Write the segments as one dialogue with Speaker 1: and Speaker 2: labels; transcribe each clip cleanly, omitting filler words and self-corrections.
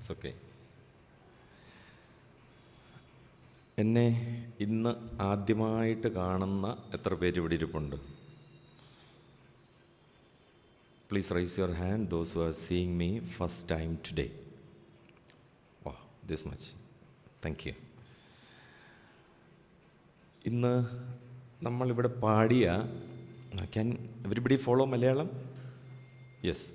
Speaker 1: It's okay. എന്നെ ഇന്ന് ആദ്യമായിട്ട് കാണുന്ന എത്ര പേര് ഇവിടെ ഇരിപ്പുണ്ട്? Please raise your hand, those who are seeing me first time today. Wow, this much. Thank you. ഇന്ന് നമ്മളിവിടെ പാടിയ, can everybody follow Malayalam? Yes.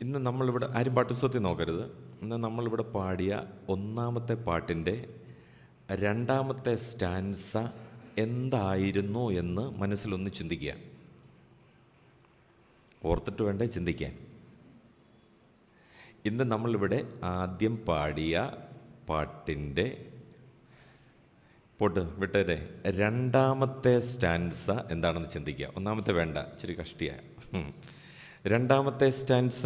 Speaker 1: ഇന്ന് നമ്മളിവിടെ ആരും പാട്ടുപുസ്തകത്തിൽ നോക്കരുത്. ഇന്ന് നമ്മളിവിടെ പാടിയ ഒന്നാമത്തെ പാട്ടിൻ്റെ രണ്ടാമത്തെ സ്റ്റാൻസ എന്തായിരുന്നു എന്ന് മനസ്സിലൊന്ന് ചിന്തിക്കുക. ഓർത്തിട്ട് വേണ്ടേ ചിന്തിക്കാൻ. ഇന്ന് നമ്മളിവിടെ ആദ്യം പാടിയ പാട്ടിൻ്റെ വിട്ടേ രണ്ടാമത്തെ സ്റ്റാൻസ എന്താണെന്ന് ചിന്തിക്കുക. ഒന്നാമത്തെ വേണ്ട, ഇച്ചിരി കഷ്ടിയായ. രണ്ടാമത്തെ സ്റ്റാൻസ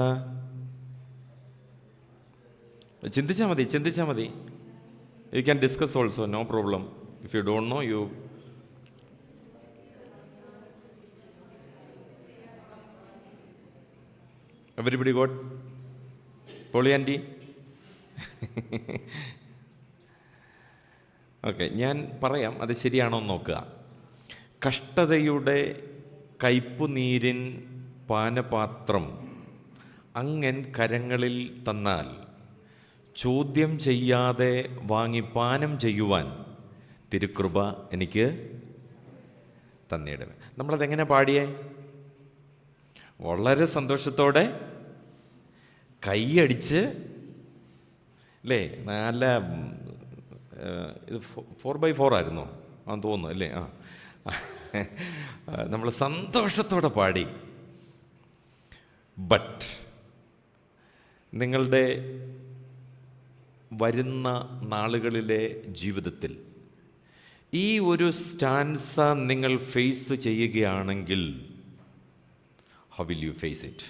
Speaker 1: ചിന്തിച്ചാൽ മതി. You can discuss also, no problem. If you don't know, you everybody got? പോളി ആൻറ്റി? ഓക്കെ, ഞാൻ പറയാം, അത് ശരിയാണോ എന്ന് നോക്കുക. കഷ്ടതയുടെ കയ്പുനീരിൻ പാനപാത്രം അങ്ങൻ കരങ്ങളിൽ തന്നാൽ ചോദ്യം ചെയ്യാതെ വാങ്ങി പാനം ചെയ്യുവാൻ തിരുകൃപ എനിക്ക് തന്നിടും. നമ്മളതെങ്ങനെ പാടിയേ? വളരെ സന്തോഷത്തോടെ കൈയടിച്ച്, അല്ലേ? നല്ല ഇത് 4x4 ആയിരുന്നോ ആന്ന് തോന്നുന്നു, അല്ലേ? നമ്മൾ സന്തോഷത്തോടെ പാടി. ബട്ട് നിങ്ങളുടെ വരുന്ന നാളുകളിലെ ജീവിതത്തിൽ ഈ ഒരു സ്റ്റാൻസ നിങ്ങൾ ഫേസ് ചെയ്യുകയാണെങ്കിൽ, how will you face it?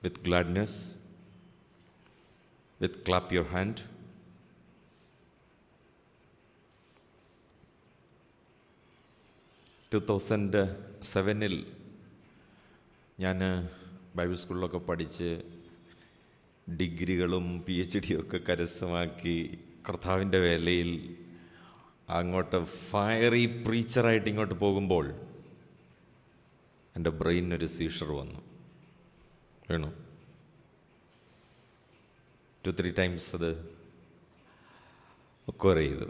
Speaker 1: With gladness? With clap your hand? In 2007 ഞാൻ ബൈബിൾ സ്കൂളിലൊക്കെ പഠിച്ച് ഡിഗ്രികളും PhD ഒക്കെ കരസ്ഥമാക്കി കർത്താവിൻ്റെ വേലയിൽ അങ്ങോട്ട് ഫയറി പ്രീച്ചറായിട്ട് ഇങ്ങോട്ട് പോകുമ്പോൾ എൻ്റെ ബ്രെയിനൊരു സീഷർ വന്നു വീണു. 2-3 ടൈംസ് അത് ഒക്കോർ ചെയ്തു.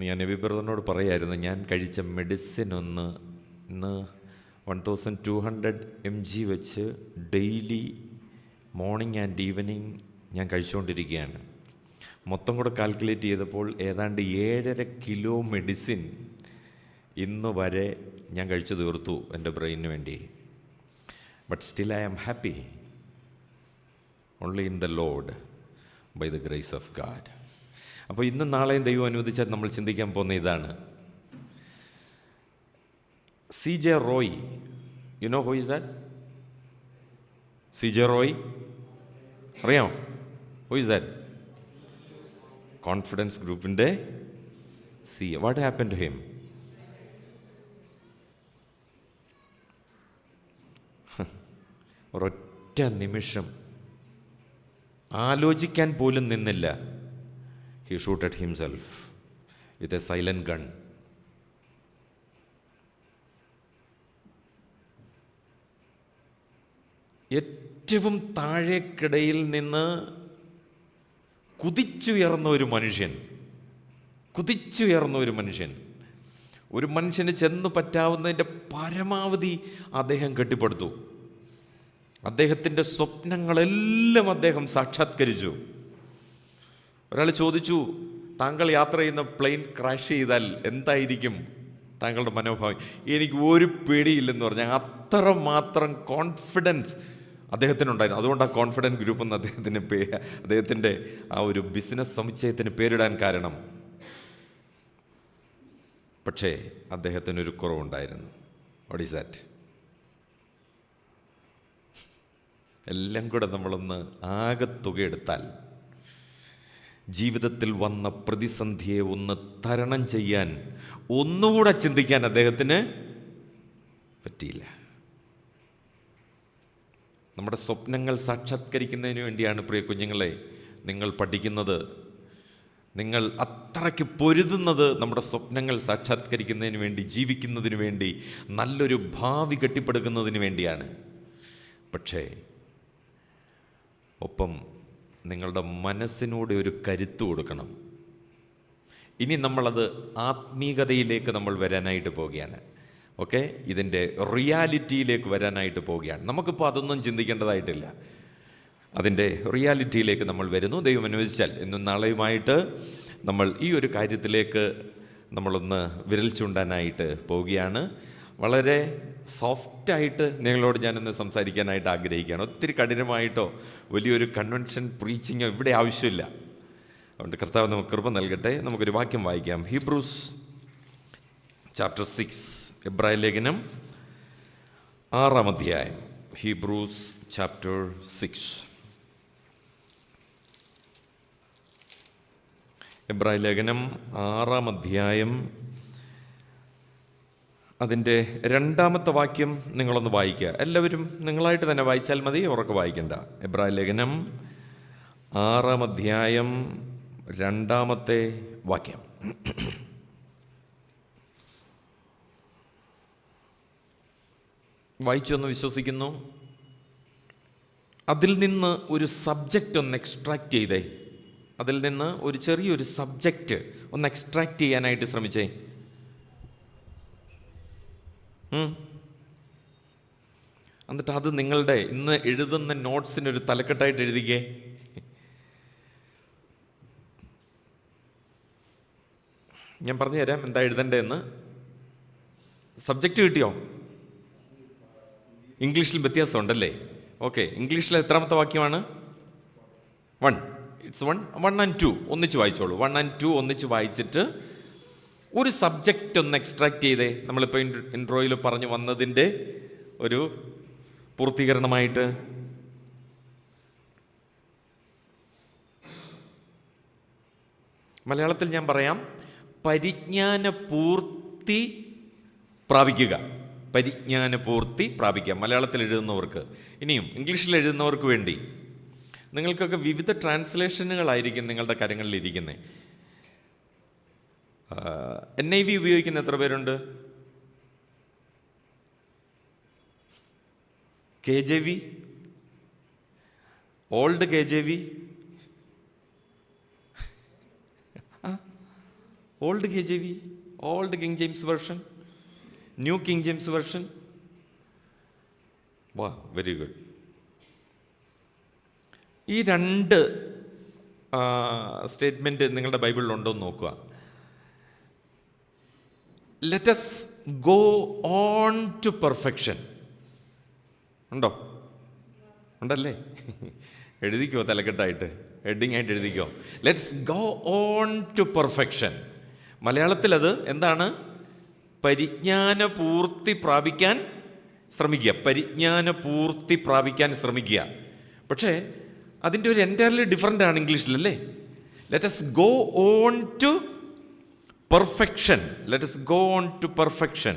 Speaker 1: ഞാൻ നബി ബ്രദറിനോട് പറയായിരുന്നു, ഞാൻ കഴിച്ച മെഡിസിൻ ഇന്ന് 1200 mg വെച്ച് ഡെയിലി മോർണിംഗ് ആൻഡ് ഈവനിങ് ഞാൻ കഴിച്ചുകൊണ്ടിരിക്കുകയാണ്. മൊത്തം കൂടെ കാൽക്കുലേറ്റ് ചെയ്തപ്പോൾ ഏതാണ്ട് 7.5 കിലോ മെഡിസിൻ ഇന്ന് വരെ ഞാൻ കഴിച്ചു തീർത്തു എൻ്റെ ബ്രെയിനിന് വേണ്ടി. But still I am happy only in the Lord by the grace of God. അപ്പോൾ ഇന്നും നാളെയും ദൈവം അനുവദിച്ചാൽ നമ്മൾ ചിന്തിക്കാൻ പോകുന്ന ഇതാണ്. CJ Roy, you know who is that? CJ Roy അറിയാമോ? Who is that? കോൺഫിഡൻസ് ഗ്രൂപ്പിൻ്റെ CEO. What happen to him? ഒരൊറ്റ നിമിഷം ആലോചിക്കാൻ പോലും നിന്നില്ല. He shooted himself with a silent gun. ഏറ്റവും താഴേക്കിടയിൽ നിന്ന് കുതിച്ചുയർന്ന ഒരു മനുഷ്യൻ, ഒരു മനുഷ്യന് ചെന്ന് പറ്റാവുന്നതിൻ്റെ പരമാവധി അദ്ദേഹം കെട്ടിപ്പടുത്തു. അദ്ദേഹത്തിൻ്റെ സ്വപ്നങ്ങളെല്ലാം അദ്ദേഹം സാക്ഷാത്കരിച്ചു. ഒരാൾ ചോദിച്ചു, താങ്കൾ യാത്ര ചെയ്യുന്ന പ്ലെയിൻ ക്രാഷ് ചെയ്താൽ എന്തായിരിക്കും താങ്കളുടെ മനോഭാവം? എനിക്ക് ഒരു പേടിയില്ലെന്ന് പറഞ്ഞാൽ അത്രമാത്രം കോൺഫിഡൻസ് അദ്ദേഹത്തിനുണ്ടായിരുന്നു. അതുകൊണ്ടാണ് കോൺഫിഡൻറ്റ് ഗ്രൂപ്പ് എന്ന് അദ്ദേഹത്തിൻ്റെ ആ ഒരു ബിസിനസ് സമുച്ചയത്തിന് പേരിടാൻ കാരണം. പക്ഷേ അദ്ദേഹത്തിനൊരു കുറവുണ്ടായിരുന്നു. What is that? എല്ലാം കൂടെ നമ്മളൊന്ന് ആകത്തുക എടുത്താൽ ജീവിതത്തിൽ വന്ന പ്രതിസന്ധിയെ ഒന്ന് തരണം ചെയ്യാൻ, ഒന്നുകൂടെ ചിന്തിക്കാൻ അദ്ദേഹത്തിന് പറ്റിയില്ല. നമ്മുടെ സ്വപ്നങ്ങൾ സാക്ഷാത്കരിക്കുന്നതിന് വേണ്ടിയാണ് പ്രിയ കുഞ്ഞുങ്ങളെ നിങ്ങൾ പഠിക്കുന്നത്. നിങ്ങൾ അത്രയ്ക്ക് പൊരുതുന്നത് നമ്മുടെ സ്വപ്നങ്ങൾ സാക്ഷാത്കരിക്കുന്നതിന് വേണ്ടി, ജീവിക്കുന്നതിന് വേണ്ടി, നല്ലൊരു ഭാവി കെട്ടിപ്പടുക്കുന്നതിന് വേണ്ടിയാണ്. പക്ഷേ ഒപ്പം നിങ്ങളുടെ മനസ്സിനോട് ഒരു കരുത്ത് കൊടുക്കണം. ഇനി നമ്മളത് ആത്മീകതയിലേക്ക് നമ്മൾ വരാനായിട്ട് പോവുകയാണ്. ഓക്കെ, ഇതിൻ്റെ റിയാലിറ്റിയിലേക്ക് വരാനായിട്ട് പോവുകയാണ്. നമുക്കിപ്പോൾ അതൊന്നും ചിന്തിക്കേണ്ടതായിട്ടില്ല. അതിൻ്റെ റിയാലിറ്റിയിലേക്ക് നമ്മൾ വരുന്നു. ദൈവം അനുവദിച്ചാൽ ഇന്നും നാളെയുമായിട്ട് നമ്മൾ ഈ ഒരു കാര്യത്തിലേക്ക് നമ്മളൊന്ന് വിരൽ ചൂണ്ടാനായിട്ട് പോവുകയാണ്. വളരെ സോഫ്റ്റായിട്ട് നിങ്ങളോട് ഞാനിന്ന് സംസാരിക്കാനായിട്ട് ആഗ്രഹിക്കുകയാണ്. ഒത്തിരി കഠിനമായിട്ടോ വലിയൊരു കൺവെൻഷൻ പ്രീച്ചിങ്ങോ ഇവിടെ ആവശ്യമില്ല. അതുകൊണ്ട് കർത്താവ് നമുക്ക് കൃപ നൽകട്ടെ. നമുക്കൊരു വാക്യം വായിക്കാം. ഹീബ്രൂസ് ചാപ്റ്റർ 6, എബ്രായ ലേഖനം 6-ാം അധ്യായം. ഹീബ്രൂസ് ചാപ്റ്റർ 6, എബ്രായ ലേഖനം 6-ാം അധ്യായം, അതിൻ്റെ 2-ാമത്തെ വാക്യം നിങ്ങളൊന്ന് വായിക്കുക. എല്ലാവരും നിങ്ങളായിട്ട് തന്നെ വായിച്ചാൽ മതി, ഉറക്കെ വായിക്കണ്ട. എബ്രായ ലേഖനം 6-ാം അധ്യായം 2-ാമത്തെ വാക്യം. വായിച്ചു എന്ന് വിശ്വസിക്കുന്നു. അതിൽ നിന്ന് ഒരു സബ്ജക്റ്റ് ഒന്ന് എക്സ്ട്രാക്റ്റ് ചെയ്തേ. അതിൽ നിന്ന് ഒരു ചെറിയൊരു സബ്ജക്റ്റ് ഒന്ന് എക്സ്ട്രാക്റ്റ് ചെയ്യാനായിട്ട് ശ്രമിച്ചേ. എന്നിട്ട് അത് നിങ്ങളുടെ ഇന്ന് എഴുതുന്ന നോട്ട്സിനൊരു തലക്കെട്ടായിട്ട് എഴുതിക്കേ. ഞാൻ പറഞ്ഞു തരാം എന്താ എഴുതേണ്ടതെന്ന്. സബ്ജക്റ്റ് കിട്ടിയോ? ഇംഗ്ലീഷിൽ വ്യത്യാസമുണ്ടല്ലേ? ഓക്കെ, ഇംഗ്ലീഷിൽ എത്രാമത്തെ വാക്യമാണ്? 1. ഇറ്റ്സ് 1 and 2 ഒന്നിച്ച് വായിച്ചോളൂ. 1 and 2 ഒന്നിച്ച് വായിച്ചിട്ട് ഒരു സബ്ജക്റ്റ് ഒന്ന് എക്സ്ട്രാക്റ്റ് ചെയ്തേ. നമ്മളിപ്പോൾ ഇൻട്രോയിൽ പറഞ്ഞു വന്നതിൻ്റെ ഒരു പൂർത്തീകരണമായിട്ട്. മലയാളത്തിൽ ഞാൻ പറയാം, പരിജ്ഞാനപൂർത്തി പ്രാപിക്കുക. പരിജ്ഞാനപൂർത്തി പ്രാപിക്കുക, മലയാളത്തിൽ എഴുതുന്നവർക്ക്. ഇനിയും ഇംഗ്ലീഷിൽ എഴുതുന്നവർക്ക് വേണ്ടി നിങ്ങൾക്കൊക്കെ വിവിധ ട്രാൻസ്ലേഷനുകളായിരിക്കും നിങ്ങളുടെ കരങ്ങളിലിരിക്കുന്നത്. NIV ഉപയോഗിക്കുന്ന എത്ര പേരുണ്ട്? KJV, old KJV, old KJV, old king James version, new king James version. വാ, വെരി ഗുഡ്. ഈ 2 സ്റ്റേറ്റ്മെൻറ്റ് നിങ്ങളുടെ ബൈബിളിലുണ്ടോ എന്ന് നോക്കുക. Let us go on to perfection ഉണ്ടോ? ഉണ്ടല്ലേ? എഴുതിക്കോ, തലക്കെട്ടായിട്ട് ഹെഡിങ് ആയിട്ട് എഴുതിക്കോ. Let's go on to perfection. മലയാളത്തിൽ അത് എന്താണ്? പരിജ്ഞാനപൂർത്തി പ്രാപിക്കാൻ ശ്രമിക്കുക. പരിജ്ഞാനപൂർത്തി പ്രാപിക്കാൻ ശ്രമിക്കുക. പക്ഷേ അതിൻ്റെ ഒരു എൻറ്റയർലി ഡിഫറൻ്റ് ആണ് ഇംഗ്ലീഷിലല്ലേ? Let us go on to perfection. Let us go on to perfection.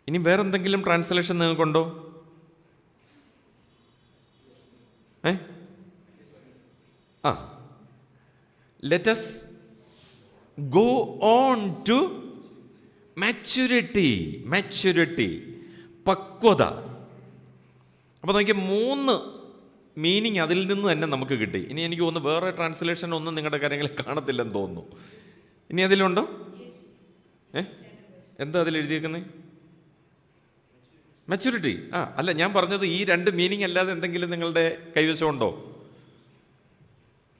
Speaker 1: ഇനി വേറെന്തെങ്കിലും ട്രാൻസ്ലേഷൻ നിങ്ങൾക്കുണ്ടോ? Let us go on to maturity. പക്വത. അപ്പോൾ നോക്കിയാൽ 3 മീനിങ് അതിൽ നിന്ന് തന്നെ നമുക്ക് കിട്ടി. ഇനി എനിക്ക് തോന്നുന്നു വേറെ ട്രാൻസ്ലേഷൻ ഒന്നും നിങ്ങളുടെ കാര്യങ്ങളിൽ കാണത്തില്ലെന്ന് തോന്നുന്നു. ഇനി അതിലുണ്ടോ? എന്താ അതിൽ എഴുതിയേക്കുന്നത്? മെച്യൂരിറ്റി. അല്ല, ഞാൻ പറഞ്ഞത് ഈ 2 മീനിങ് അല്ലാതെ എന്തെങ്കിലും നിങ്ങളുടെ കൈവശം ഉണ്ടോ?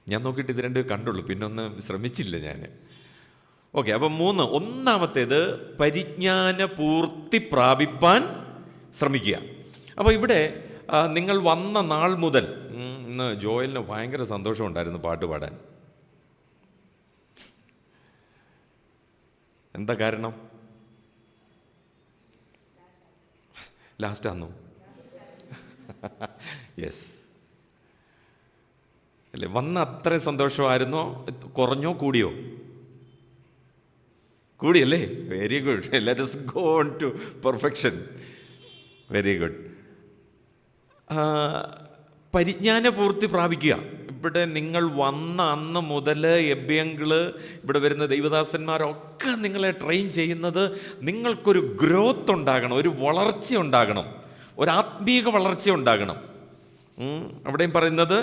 Speaker 1: ഞാൻ നോക്കിയിട്ട് ഇത് 2 കണ്ടുള്ളൂ, പിന്നെ ഒന്ന് ശ്രമിച്ചില്ല ഞാൻ. ഓക്കെ, അപ്പം 3. ഒന്നാമത്തേത് പരിജ്ഞാനപൂർത്തി പ്രാപിപ്പാൻ ശ്രമിക്കുക. അപ്പോൾ ഇവിടെ നിങ്ങൾ വന്ന നാൾ മുതൽ ഇന്ന് ജോയലിന് ഭയങ്കര സന്തോഷമുണ്ടായിരുന്നു പാട്ട് പാടാൻ. എന്താ കാരണം? ലാസ്റ്റാന്നോ? യെസ് അല്ലേ? വന്ന അത്ര സന്തോഷമായിരുന്നോ? കുറഞ്ഞോ കൂടിയോ? കൂടിയല്ലേ? Very good. Let us go on to perfection. Very good. പരിജ്ഞാനപൂർത്തി പ്രാപിക്കുക. ഇവിടെ നിങ്ങൾ വന്ന അന്ന് മുതൽ എബ്യങ്കിള് ഇവിടെ വരുന്ന ദൈവദാസന്മാരൊക്കെ നിങ്ങളെ ട്രെയിൻ ചെയ്യുന്നത് നിങ്ങൾക്കൊരു ഗ്രോത്ത് ഉണ്ടാകണം, ഒരു വളർച്ച ഉണ്ടാകണം, ഒരാത്മീക വളർച്ച ഉണ്ടാകണം. അവിടെയും പറയുന്നത്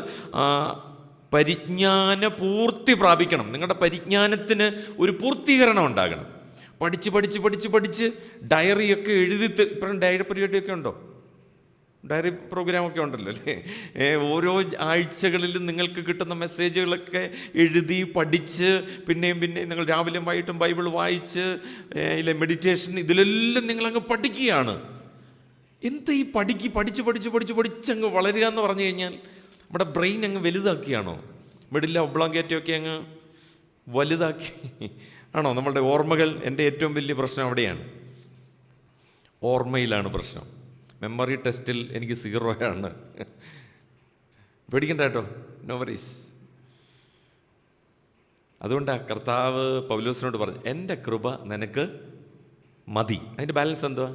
Speaker 1: പരിജ്ഞാന പൂർത്തി പ്രാപിക്കണം. നിങ്ങളുടെ പരിജ്ഞാനത്തിന് ഒരു പൂർത്തീകരണം ഉണ്ടാകണം. പഠിച്ച് പഠിച്ച് പഠിച്ച് പഠിച്ച് ഡയറിയൊക്കെ എഴുതി, ഇപ്പം ഡയറി പരിപാടിയൊക്കെ ഉണ്ടോ? ഡയറി പ്രോഗ്രാമൊക്കെ ഉണ്ടല്ലോ അല്ലേ? ഓരോ ആഴ്ചകളിലും നിങ്ങൾക്ക് കിട്ടുന്ന മെസ്സേജുകളൊക്കെ എഴുതി പഠിച്ച് പിന്നെയും നിങ്ങൾ രാവിലെയും വൈകിട്ടും ബൈബിൾ വായിച്ച് ഇല്ല മെഡിറ്റേഷൻ, ഇതിലെല്ലാം നിങ്ങളങ്ങ് പഠിക്കുകയാണ്. എന്താ ഈ പഠിച്ച് പഠിച്ച് പഠിച്ച് പഠിച്ചങ്ങ് വളരുക എന്ന് പറഞ്ഞു കഴിഞ്ഞാൽ നമ്മുടെ ബ്രെയിൻ അങ്ങ് വലുതാക്കിയാണോ? മിഡില്ല ഒബ്ലോങ്കേറ്റൊക്കെ അങ്ങ് വലുതാക്കി ആണോ? നമ്മളുടെ ഓർമ്മകൾ, എൻ്റെ ഏറ്റവും വലിയ പ്രശ്നം അവിടെയാണ്, ഓർമ്മയിലാണ് പ്രശ്നം. മെമ്മറി ടെസ്റ്റിൽ എനിക്ക് 0 ആണ്. പേടിക്കണ്ട കേട്ടോ, നോ വറീസ്. അതുകൊണ്ടാണ് കർത്താവ് പൗലോസിനോട് പറഞ്ഞു, എൻ്റെ കൃപ നിനക്ക് മതി. അതിൻ്റെ ബാലൻസ് എന്തുവാ?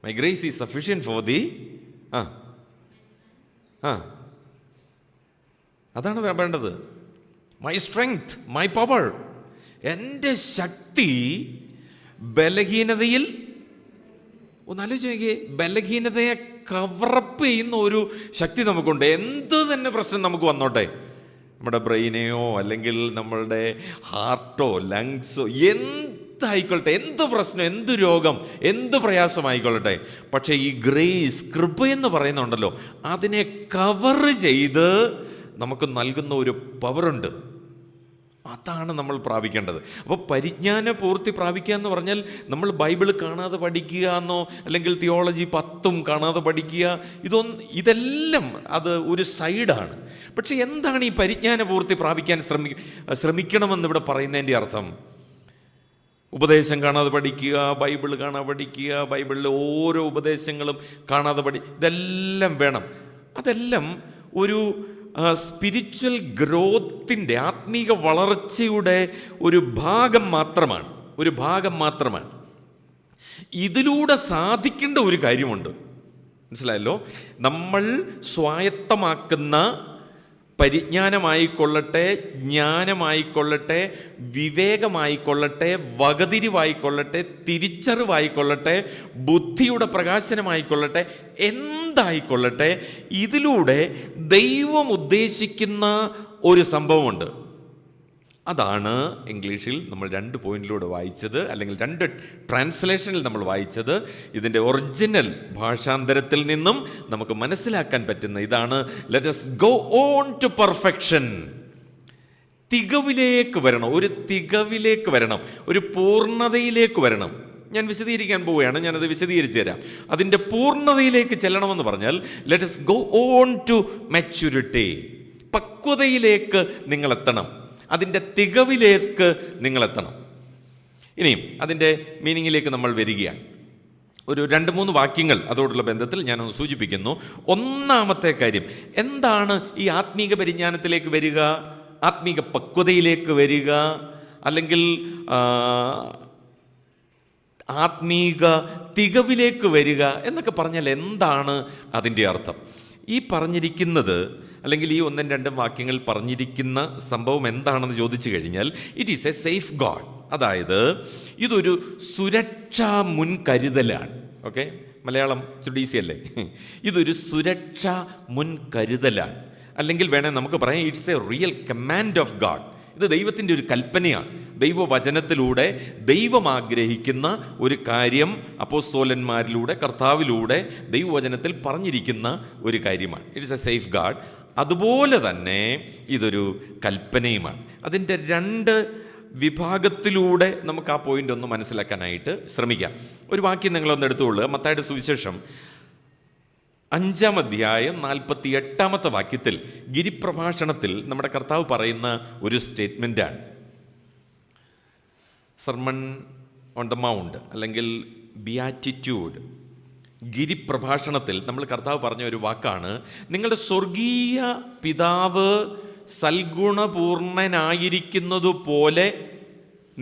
Speaker 1: My grace is sufficient for the. അതാണ് വേണ്ടത്. My strength, my power. എൻ്റെ ശക്തി ബലഹീനതയിൽ, ഒന്നാലോചിച്ച് നോക്കിയേ, ബലഹീനതയെ കവറപ്പ് ചെയ്യുന്ന ഒരു ശക്തി നമുക്കുണ്ട്. എന്ത് തന്നെ പ്രശ്നം നമുക്ക് വന്നോട്ടെ, നമ്മുടെ ബ്രെയിനെയോ അല്ലെങ്കിൽ നമ്മളുടെ ഹാർട്ടോ ലങ്സോ എന്തായിക്കൊള്ളട്ടെ, എന്ത് പ്രശ്നം, എന്ത് രോഗം, എന്ത് പ്രയാസമായിക്കൊള്ളട്ടെ, പക്ഷേ ഈ ഗ്രേസ്, കൃപയെന്ന് പറയുന്നുണ്ടല്ലോ, അതിനെ കവർ ചെയ്ത് നമുക്ക് നൽകുന്ന ഒരു പവറുണ്ട്. അതാണ് നമ്മൾ പ്രാപിക്കേണ്ടത്. അപ്പോൾ പരിജ്ഞാന പൂർത്തി പ്രാപിക്കുക എന്ന് പറഞ്ഞാൽ നമ്മൾ ബൈബിൾ കാണാതെ പഠിക്കുക എന്നോ അല്ലെങ്കിൽ തിയോളജി 10 കാണാതെ പഠിക്കുക, ഇതെല്ലാം അത് ഒരു സൈഡാണ്. പക്ഷെ എന്താണ് ഈ പരിജ്ഞാന പൂർത്തി പ്രാപിക്കാൻ ശ്രമിക്കണമെന്ന് ഇവിടെ പറയുന്നതിൻ്റെ അർത്ഥം? ഉപദേശം കാണാതെ പഠിക്കുക, ബൈബിൾ കാണാതെ പഠിക്കുക, ബൈബിളിലെ ഓരോ ഉപദേശങ്ങളും കാണാതെ ഇതെല്ലാം വേണം. അതെല്ലാം ഒരു സ്പിരിച്വൽ ഗ്രോത്തിൻ്റെ, ആത്മീക വളർച്ചയുടെ ഒരു ഭാഗം മാത്രമാണ്. ഇതിലൂടെ സാധിക്കേണ്ട ഒരു കാര്യമുണ്ട്, മനസ്സിലായല്ലോ? നമ്മൾ സ്വായത്തമാക്കുന്ന പരിജ്ഞാനമായിക്കൊള്ളട്ടെ, ജ്ഞാനമായിക്കൊള്ളട്ടെ, വിവേകമായിക്കൊള്ളട്ടെ, വകതിരിവായിക്കൊള്ളട്ടെ, തിരിച്ചറിവായിക്കൊള്ളട്ടെ, ബുദ്ധിയുടെ പ്രകാശനമായിക്കൊള്ളട്ടെ, എന്തായിക്കൊള്ളട്ടെ, ഇതിലൂടെ ദൈവം ഉദ്ദേശിക്കുന്ന ഒരു സംഭവമുണ്ട്. അതാണ് ഇംഗ്ലീഷിൽ നമ്മൾ 2 പോയിന്റിലൂടെ വായിച്ചത്, അല്ലെങ്കിൽ 2 ട്രാൻസ്ലേഷനിൽ നമ്മൾ വായിച്ചത്. ഇതിൻ്റെ ഒറിജിനൽ ഭാഷാന്തരത്തിൽ നിന്നും നമുക്ക് മനസ്സിലാക്കാൻ പറ്റുന്ന ഇതാണ്: let us go on to perfection. തികവിലേക്ക് വരണം, ഒരു തികവിലേക്ക് വരണം, ഒരു പൂർണ്ണതയിലേക്ക് വരണം. ഞാൻ വിശദീകരിക്കാൻ പോവുകയാണ്, ഞാനത് വിശദീകരിച്ചു തരാം. അതിൻ്റെ പൂർണ്ണതയിലേക്ക് ചെല്ലണമെന്ന് പറഞ്ഞാൽ let us go on to maturity. പക്വതയിലേക്ക് നിങ്ങളെത്തണം, അതിൻ്റെ തികവിലേക്ക് നിങ്ങളെത്തണം. ഇനിയും അതിൻ്റെ മീനിങ്ങിലേക്ക് നമ്മൾ വരികയാണ്. ഒരു 2-3 വാക്യങ്ങൾ അതോടുള്ള ബന്ധത്തിൽ ഞാനൊന്ന് സൂചിപ്പിക്കുന്നു. ഒന്നാമത്തെ കാര്യം എന്താണ്? ഈ ആത്മീക പരിജ്ഞാനത്തിലേക്ക് വരിക, ആത്മീക പക്വതയിലേക്ക് വരിക, അല്ലെങ്കിൽ ആത്മീക തികവിലേക്ക് വരിക എന്നൊക്കെ പറഞ്ഞാൽ എന്താണ് അതിൻ്റെ അർത്ഥം? ഈ പറഞ്ഞിരിക്കുന്നത്, അല്ലെങ്കിൽ ഈ 1-2 വാക്യങ്ങൾ പറഞ്ഞിരിക്കുന്ന സംഭവം എന്താണെന്ന് ചോദിച്ചു കഴിഞ്ഞാൽ, it is A safe guard. അതായത് ഇതൊരു സുരക്ഷാ മുൻകരുതലാണ്. ഓക്കെ, മലയാളം ചുരുട്ടി ഈസി അല്ലേ? ഇതൊരു സുരക്ഷാ മുൻകരുതലാണ്, അല്ലെങ്കിൽ വേണേൽ നമുക്ക് പറയാം it's A real command of God. ഇത് ദൈവത്തിൻ്റെ ഒരു കൽപ്പനയാണ്. ദൈവവചനത്തിലൂടെ ദൈവം ആഗ്രഹിക്കുന്ന ഒരു കാര്യം അപ്പോസ്തലന്മാരിലൂടെ, കർത്താവിലൂടെ ദൈവവചനത്തിൽ പറഞ്ഞിരിക്കുന്ന ഒരു കാര്യമാണ്. It's A safe guard. അതുപോലെ തന്നെ ഇതൊരു കൽപ്പനയുമാണ്. അതിൻ്റെ 2 വിഭാഗത്തിലൂടെ നമുക്ക് ആ പോയിന്റ് ഒന്ന് മനസ്സിലാക്കാനായിട്ട് ശ്രമിക്കാം. ഒരു വാക്യം നിങ്ങളൊന്ന് എടുത്തുകൊള്ളുക. മത്തായിയുടെ സുവിശേഷം 5-ാം അധ്യായം 48-ാമത്തെ വാക്യത്തിൽ, ഗിരിപ്രഭാഷണത്തിൽ നമ്മുടെ കർത്താവ് പറയുന്ന ഒരു സ്റ്റേറ്റ്മെൻറ്റാണ്. സർമൺ ഓൺ ദ മൗണ്ട് അല്ലെങ്കിൽ ബിയാറ്റിറ്റ്യൂഡ്, ഗിരിപ്രഭാഷണത്തിൽ നമ്മൾ കർത്താവ് പറഞ്ഞ ഒരു വാക്കാണ്: നിങ്ങളുടെ സ്വർഗീയ പിതാവ് സൽഗുണപൂർണനായിരിക്കുന്നതുപോലെ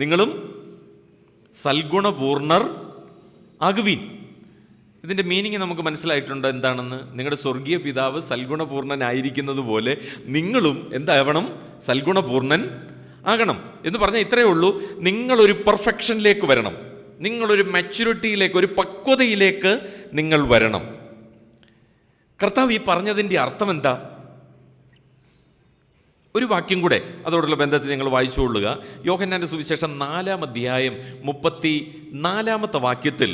Speaker 1: നിങ്ങളും സൽഗുണപൂർണർ ആകുവിൻ. ഇതിൻ്റെ മീനിങ് നമുക്ക് മനസ്സിലായിട്ടുണ്ടോ എന്താണെന്ന്? നിങ്ങളുടെ സ്വർഗീയ പിതാവ് സൽഗുണപൂർണനായിരിക്കുന്നത് പോലെ നിങ്ങളും എന്താവണം? സൽഗുണപൂർണൻ ആകണം എന്ന് പറഞ്ഞാൽ ഇത്രയേ ഉള്ളൂ. നിങ്ങളൊരു പെർഫെക്ഷനിലേക്ക് വരണം, നിങ്ങളൊരു മാച്യൂരിറ്റിയിലേക്ക്, ഒരു പക്വതയിലേക്ക് നിങ്ങൾ വരണം. കർത്താവ് ഈ പറഞ്ഞതിൻ്റെ അർത്ഥം എന്താ? ഒരു വാക്യം കൂടെ അതോടുള്ള ബന്ധത്തിൽ നിങ്ങൾ വായിച്ചുകൊള്ളുക. യോഹന്നാന്റെ സുവിശേഷം 4-ാം അധ്യായം 34-ാമത്തെ വാക്യത്തിൽ,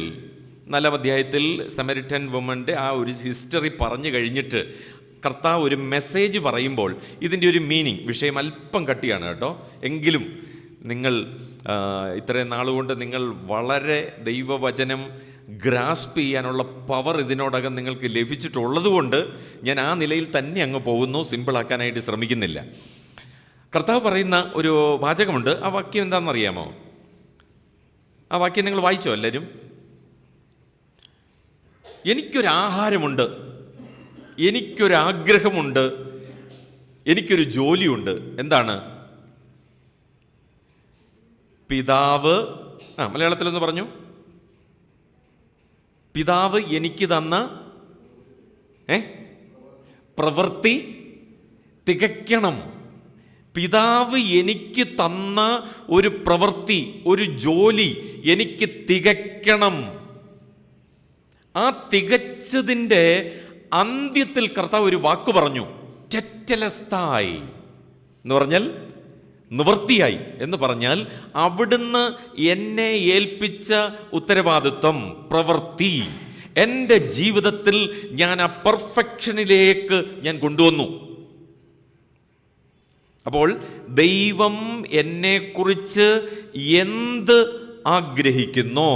Speaker 1: 4-ാം അധ്യായത്തിൽ സമരിറ്റൻ വുമൻ്റെ ആ ഒരു ഹിസ്റ്ററി പറഞ്ഞു കഴിഞ്ഞിട്ട് കർത്താവ് ഒരു മെസ്സേജ് പറയുമ്പോൾ ഇതിൻ്റെ ഒരു മീനിങ്, വിഷയം അല്പം കട്ടിയാണ് കേട്ടോ, എങ്കിലും നിങ്ങൾ ഇത്രയും നാളുകൊണ്ട് നിങ്ങൾ വളരെ ദൈവവചനം ഗ്രാസ്പ് ചെയ്യാനുള്ള പവർ ഇതിനോടകം നിങ്ങൾക്ക് ലഭിച്ചിട്ടുള്ളത് കൊണ്ട് ഞാൻ ആ നിലയിൽ തന്നെ അങ്ങ് പോകുന്നു, സിമ്പിളാക്കാനായിട്ട് ശ്രമിക്കുന്നില്ല. കർത്താവ് പറയുന്ന ഒരു വാചകമുണ്ട്. ആ വാക്യം എന്താണെന്നറിയാമോ? ആ വാക്യം നിങ്ങൾ വായിച്ചോ എല്ലാവരും? എനിക്കൊരാഹാരമുണ്ട്, എനിക്കൊരാഗ്രഹമുണ്ട്, എനിക്കൊരു ജോലിയുണ്ട്. എന്താണ്? പിതാവ്, മലയാളത്തിലൊന്ന് പറഞ്ഞു. പിതാവ് എനിക്ക് തന്ന പ്രവൃത്തി തികയ്ക്കണം. പിതാവ് എനിക്ക് തന്ന ഒരു പ്രവൃത്തി, ഒരു ജോലി എനിക്ക് തികയ്ക്കണം. ആ തികച്ചതിൻ്റെ അന്ത്യത്തിൽ കർത്താവ് ഒരു വാക്ക് പറഞ്ഞു, ടെറ്റലസ്തായി എന്ന് പറഞ്ഞാൽ നിവൃത്തിയായി എന്ന് പറഞ്ഞാൽ അവിടുന്ന് എന്നെ ഏൽപ്പിച്ച ഉത്തരവാദിത്വം, പ്രവൃത്തി എൻ്റെ ജീവിതത്തിൽ ഞാൻ ആ പെർഫെക്ഷനിലേക്ക് ഞാൻ കൊണ്ടുവന്നു. അപ്പോൾ ദൈവം എന്നെക്കുറിച്ച് എന്ത് ആഗ്രഹിക്കുന്നോ,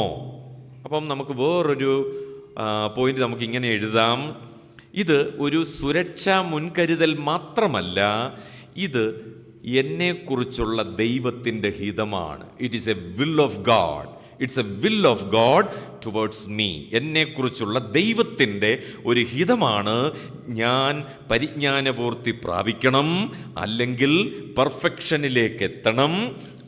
Speaker 1: അപ്പം നമുക്ക് വേറൊരു പോയിന്റ് നമുക്കിങ്ങനെ എഴുതാം. ഇത് ഒരു സുരക്ഷാ മുൻകരുതൽ മാത്രമല്ല, ഇത് എന്നെക്കുറിച്ചുള്ള ദൈവത്തിൻ്റെ ഹിതമാണ്. It is a will of God. It's a will of God towards me. എന്നെക്കുറിച്ചുള്ള ദൈവത്തിൻ്റെ ഒരു ഹിതമാണ്. ഞാൻ പരിജ്ഞാനപൂർത്തി പ്രാപിക്കണം, അല്ലെങ്കിൽ പെർഫെക്ഷനിലേക്ക് എത്തണം,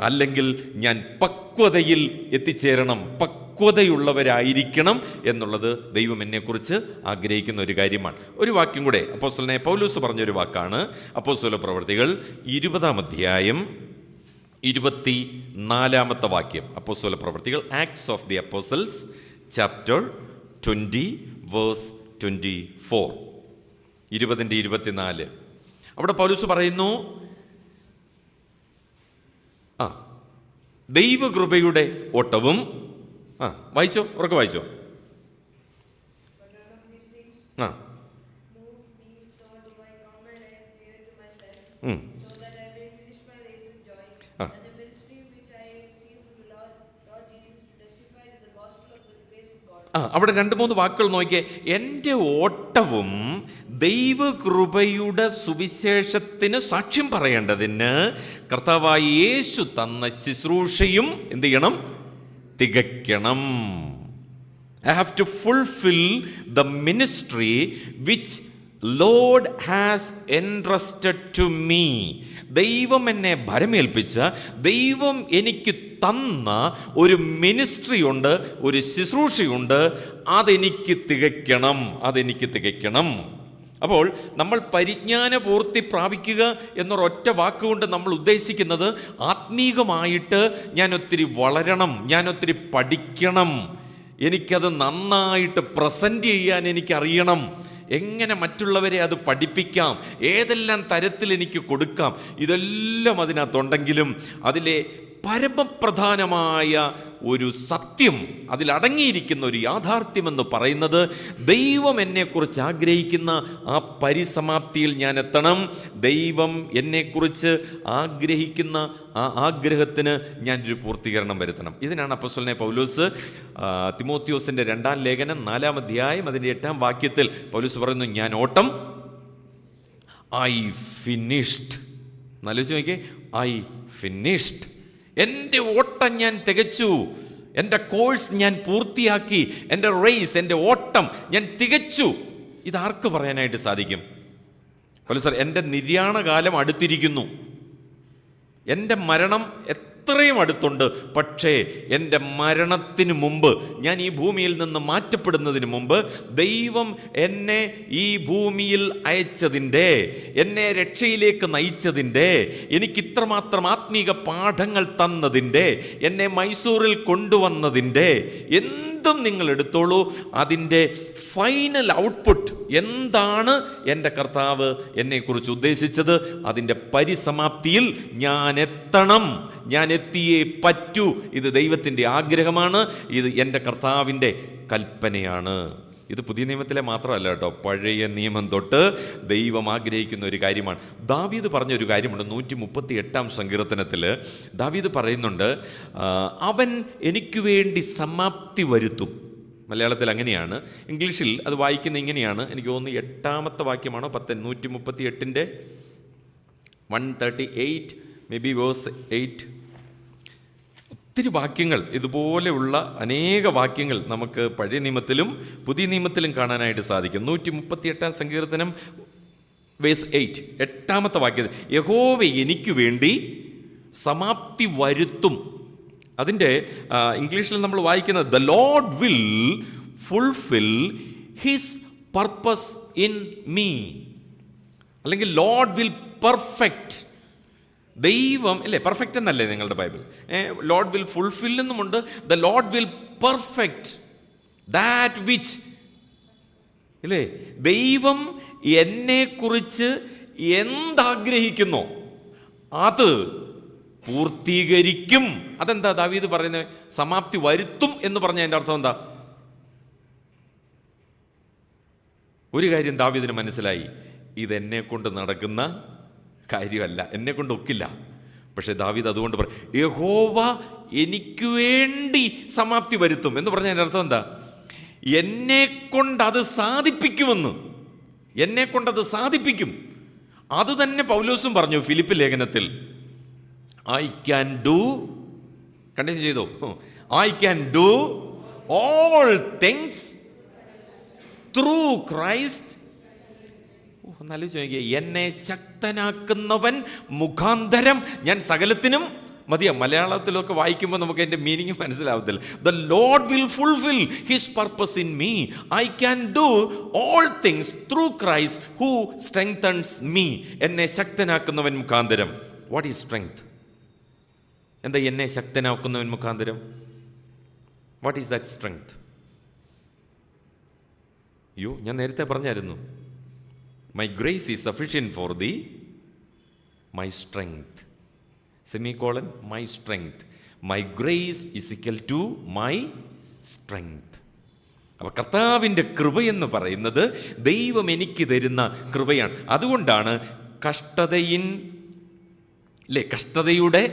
Speaker 1: അല്ലെങ്കിൽ ഞാൻ പക്വതയിൽ എത്തിച്ചേരണം, പക്വതയുള്ളവരായിരിക്കണം എന്നുള്ളത് ദൈവം എന്നെക്കുറിച്ച് ആഗ്രഹിക്കുന്ന ഒരു കാര്യമാണ്. ഒരു വാക്യം കൂടെ അപ്പോസ്തലനായ പൗലോസ് പറഞ്ഞൊരു വാക്കാണ്. അപ്പോസ്തല പ്രവൃത്തികൾ 20-ാം അധ്യായം 24-ാമത്തെ വാക്യം. അപ്പോസ്തല പ്രവൃത്തികൾ, Acts of the Apostles chapter 20 verse 24, 20-24. അവിടെ പൗലോസ് പറയുന്നു, ദൈവകൃപയുടെ ഓട്ടവും, വായിച്ചോ, ഉറക്കെ വായിച്ചോ. അവിടെ 2-3 വാക്കുകൾ നോക്കിയേ. എൻ്റെ ഓട്ടവും ദൈവകൃപയുടെ സുവിശേഷത്തിന് സാക്ഷ്യം പറയേണ്ടതിന് കർത്താവായ യേശു തന്ന ശുശ്രൂഷയും എന്ത് ചെയ്യണം? തികയ്ക്കണം. I have to fulfill the ministry which Lord has entrusted to me. ദൈവം എന്നെ ഭരമേൽപ്പിച്ച, ദൈവം എനിക്ക് തന്ന ഒരു മിനിസ്ട്രി ഉണ്ട്, ഒരു ശുശ്രൂഷയുണ്ട്. അതെനിക്ക് തികയ്ക്കണം. അപ്പോൾ നമ്മൾ പരിജ്ഞാനപൂർത്തി പ്രാപിക്കുക എന്നൊരൊറ്റ വാക്കുകൊണ്ട് നമ്മൾ ഉദ്ദേശിക്കുന്നത് ആത്മീകമായിട്ട് ഞാൻ ഒത്തിരി വളരണം, ഞാൻ ഒത്തിരി പഠിക്കണം, എനിക്കത് നന്നായിട്ട് പ്രസൻറ്റ് ചെയ്യാൻ എനിക്കറിയണം, എങ്ങനെ മറ്റുള്ളവരെ അത് പഠിപ്പിക്കാം, ഏതെല്ലാം തരത്തിൽ എനിക്ക് കൊടുക്കാം, ഇതെല്ലാം അതിനകത്തുണ്ടെങ്കിലും അതിലെ പരമപ്രധാനമായ ഒരു സത്യം, അതിലടങ്ങിയിരിക്കുന്ന ഒരു യാഥാർത്ഥ്യമെന്ന് പറയുന്നത് ദൈവം എന്നെക്കുറിച്ച് ആഗ്രഹിക്കുന്ന ആ പരിസമാപ്തിയിൽ ഞാൻ എത്തണം. ദൈവം എന്നെക്കുറിച്ച് ആഗ്രഹിക്കുന്ന ആ ആഗ്രഹത്തിന് ഞാനൊരു പൂർത്തീകരണം വരുത്തണം. ഇതിനാണ് അപ്പോസ്തലനായ പൗലോസ് തിമോത്തിയോസിൻ്റെ 2-ാം ലേഖനം 4-ാം അധ്യായം അതിൻ്റെ 8-ാം വാക്യത്തിൽ പൗലോസ് പറയുന്നു, ഞാൻ ഓട്ടം ഐ ഫിനിഷ്ഡ്. ആലോചിച്ച് നോക്കിയേ, ഐ ഫിനിഷ്ഡ്. എൻ്റെ ഓട്ടം ഞാൻ തികച്ചു, എൻ്റെ കോഴ്സ് ഞാൻ പൂർത്തിയാക്കി, എൻ്റെ റേസ്, എൻ്റെ ഓട്ടം ഞാൻ തികച്ചു. ഇതാർക്ക് പറയാനായിട്ട് സാധിക്കും? പൗലോസ്, എൻ്റെ നിര്യാണകാലം അടുത്തിരിക്കുന്നു, എൻ്റെ മരണം അത്രയും അടുത്തുണ്ട്. പക്ഷേ എൻ്റെ മരണത്തിന് മുമ്പ്, ഞാൻ ഈ ഭൂമിയിൽ നിന്ന് മാറ്റപ്പെടുന്നതിന് മുമ്പ് ദൈവം എന്നെ ഈ ഭൂമിയിൽ അയച്ചതിൻ്റെ, എന്നെ രക്ഷയിലേക്ക് നയിച്ചതിൻ്റെ, എനിക്ക് ഇത്രമാത്രം ആത്മീക പാഠങ്ങൾ തന്നതിൻ്റെ, എന്നെ മൈസൂറിൽ കൊണ്ടുവന്നതിൻ്റെ, എന്തും നിങ്ങൾ എടുത്തോളൂ, അതിൻ്റെ ഫൈനൽ ഔട്ട്പുട്ട് എന്താണ് എൻ്റെ കർത്താവ് എന്നെക്കുറിച്ച് ഉദ്ദേശിച്ചത്, അതിൻ്റെ പരിസമാപ്തിയിൽ ഞാൻ എത്തണം, ഞാൻ എത്തിയേ പറ്റൂ. ഇത് ദൈവത്തിൻ്റെ ആഗ്രഹമാണ്, ഇത് എൻ്റെ കർത്താവിൻ്റെ കൽപ്പനയാണ്. ഇത് പുതിയ നിയമത്തിലെ മാത്രമല്ല കേട്ടോ, പഴയ നിയമം തൊട്ട് ദൈവം ആഗ്രഹിക്കുന്ന ഒരു കാര്യമാണ്. ദാവീദ് പറഞ്ഞൊരു കാര്യമുണ്ട്. 138 സങ്കീർത്തനത്തിൽ ദാവീദ് പറയുന്നുണ്ട്, അവൻ എനിക്ക് വേണ്ടി സമാപ്തി വരുത്തും. മലയാളത്തിൽ അങ്ങനെയാണ്. ഇംഗ്ലീഷിൽ അത് വായിക്കുന്ന ഇങ്ങനെയാണ്, എനിക്ക് തോന്നുന്നു 8ാമത്തെ വാക്യമാണോ 138 138 മേ ബി വേഴ്സ് 8. ഒത്തിരി വാക്യങ്ങൾ, ഇതുപോലെയുള്ള അനേക വാക്യങ്ങൾ നമുക്ക് പഴയ നിയമത്തിലും പുതിയ നിയമത്തിലും കാണാനായിട്ട് സാധിക്കും. 138 സങ്കീർത്തനം വേഴ്സ് 8, 8ാമത്തെ വാക്യത്തിൽ യഹോവ എനിക്ക് വേണ്ടി സമാപ്തി വരുത്തും. അതിൻ്റെ ഇംഗ്ലീഷിൽ നമ്മൾ വായിക്കുന്നത് the Lord will fulfil his purpose in me, അല്ലെങ്കിൽ ലോർഡ് വിൽ പെർഫെക്റ്റ്. ദൈവം അല്ലേ, പെർഫെക്റ്റ് എന്നല്ലേ നിങ്ങളുടെ ബൈബിൾ? ലോർഡ് വിൽ ഫുൾഫിൽ എന്നുമുണ്ട്. The Lord will perfect that which, ഇല്ലേ, ദൈവം എന്നെക്കുറിച്ച് എന്താഗ്രഹിക്കുന്നോ അത് പൂർത്തീകരിക്കും. അതെന്താ ദാവീദ് പറയുന്നത്? സമാപ്തി വരുത്തും എന്ന് പറഞ്ഞ അതിൻ്റെ അർത്ഥം എന്താ? ഒരു കാര്യം ദാവീദിന് മനസ്സിലായി, ഇതെന്നെ കൊണ്ട് നടക്കുന്ന കാര്യമല്ല, എന്നെ കൊണ്ട് ഒക്കില്ല. പക്ഷെ ദാവീദ് അതുകൊണ്ട് പറയും, യഹോവ എനിക്ക് വേണ്ടി സമാപ്തി വരുത്തും എന്ന് പറഞ്ഞ അതിൻ്റെ അർത്ഥം എന്താ? എന്നെ കൊണ്ടത് സാധിപ്പിക്കുമെന്ന്, എന്നെ കൊണ്ടത് സാധിപ്പിക്കും. അത് തന്നെ പൗലോസും പറഞ്ഞു ഫിലിപ്പ് ലേഖനത്തിൽ, I can do, കണ്ടിന്യൂ ചെയ്തോ, I can do all things through Christ. നല്ല ചോദിക്കുക, എന്നെ ശക്തനാക്കുന്നവൻ മുഖാന്തരം ഞാൻ സകലത്തിനും മതിയാ. മലയാളത്തിലൊക്കെ വായിക്കുമ്പോൾ നമുക്ക് എൻ്റെ മീനിങ് മനസ്സിലാവത്തില്ല. The Lord will fulfil his purpose in me, I can do all things through Christ who strengthens me. എന്നെ ശക്തനാക്കുന്നവൻ മുഖാന്തരം. What is strength? എന്താ എന്നെ ശക്തനാക്കുന്നവൻ മുഖാന്തരം? What is that strength? അയ്യോ, ഞാൻ നേരത്തെ പറഞ്ഞായിരുന്നു, my grace is sufficient for the my strength, semicolon, my strength, my grace is equal to my strength. അപ്പോൾ കർത്താവിൻ്റെ കൃപയെന്ന് പറയുന്നത് ദൈവം എനിക്ക് തരുന്ന കൃപയാണ്. അതുകൊണ്ടാണ് കഷ്ടതയുടെ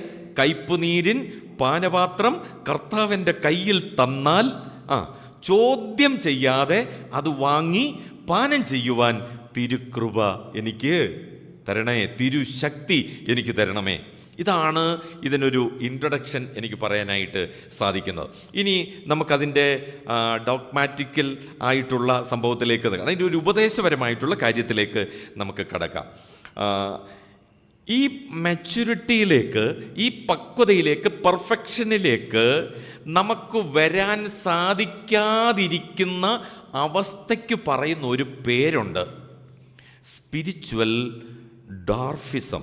Speaker 1: കയ്പുനീരിൻ പാനപാത്രം കർത്താവിൻ്റെ കയ്യിൽ തന്നാൽ ചോദ്യം ചെയ്യാതെ അത് വാങ്ങി പാനം ചെയ്യുവാൻ തിരുകൃപ എനിക്ക് തരണേ, തിരുശക്തി എനിക്ക് തരണമേ. ഇതാണ് ഇതിനൊരു ഇൻട്രൊഡക്ഷൻ എനിക്ക് പറയാനായിട്ട് സാധിക്കുന്നത്. ഇനി നമുക്കതിൻ്റെ ഡോഗ്മാറ്റിക്കൽ ആയിട്ടുള്ള സംഭവത്തിലേക്ക്, അതിൻ്റെ ഒരു ഉപദേശപരമായിട്ടുള്ള കാര്യത്തിലേക്ക് നമുക്ക് കടക്കാം. ഈ മെച്യൂരിറ്റിയിലേക്ക്, ഈ പക്വതയിലേക്ക്, പെർഫെക്ഷനിലേക്ക് നമുക്ക് വരാൻ സാധിക്കാതിരിക്കുന്ന അവസ്ഥയ്ക്ക് പറയുന്ന ഒരു പേരുണ്ട്, സ്പിരിച്വൽ ഡോർഫിസം.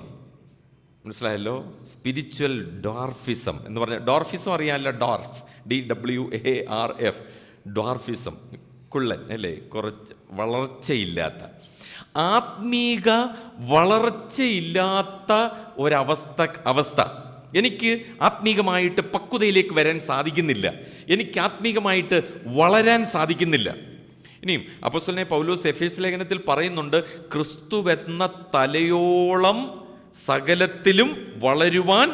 Speaker 1: മനസ്സിലായല്ലോ? സ്പിരിച്വൽ ഡോർഫിസം എന്ന് പറഞ്ഞാൽ, ഡോർഫിസം അറിയാമല്ലോ, ഡോർഫ്, DWARF, ഡോർഫിസം, കുള്ളൻ അല്ലേ, കുറച്ച് വളർച്ചയില്ലാത്ത, ആത്മീക വളർച്ചയില്ലാത്ത അവസ്ഥ. എനിക്ക് ആത്മീകമായിട്ട് പക്വതയിലേക്ക് വരാൻ സാധിക്കുന്നില്ല, എനിക്ക് ആത്മീകമായിട്ട് വളരാൻ സാധിക്കുന്നില്ല. ഇനിയും അപ്പോസ്തലനായ പൗലോസ് എഫേസ്യ ലേഖനത്തിൽ പറയുന്നുണ്ട്, ക്രിസ്തുവെന്ന തലയോളം സകലത്തിലും വളരുവാൻ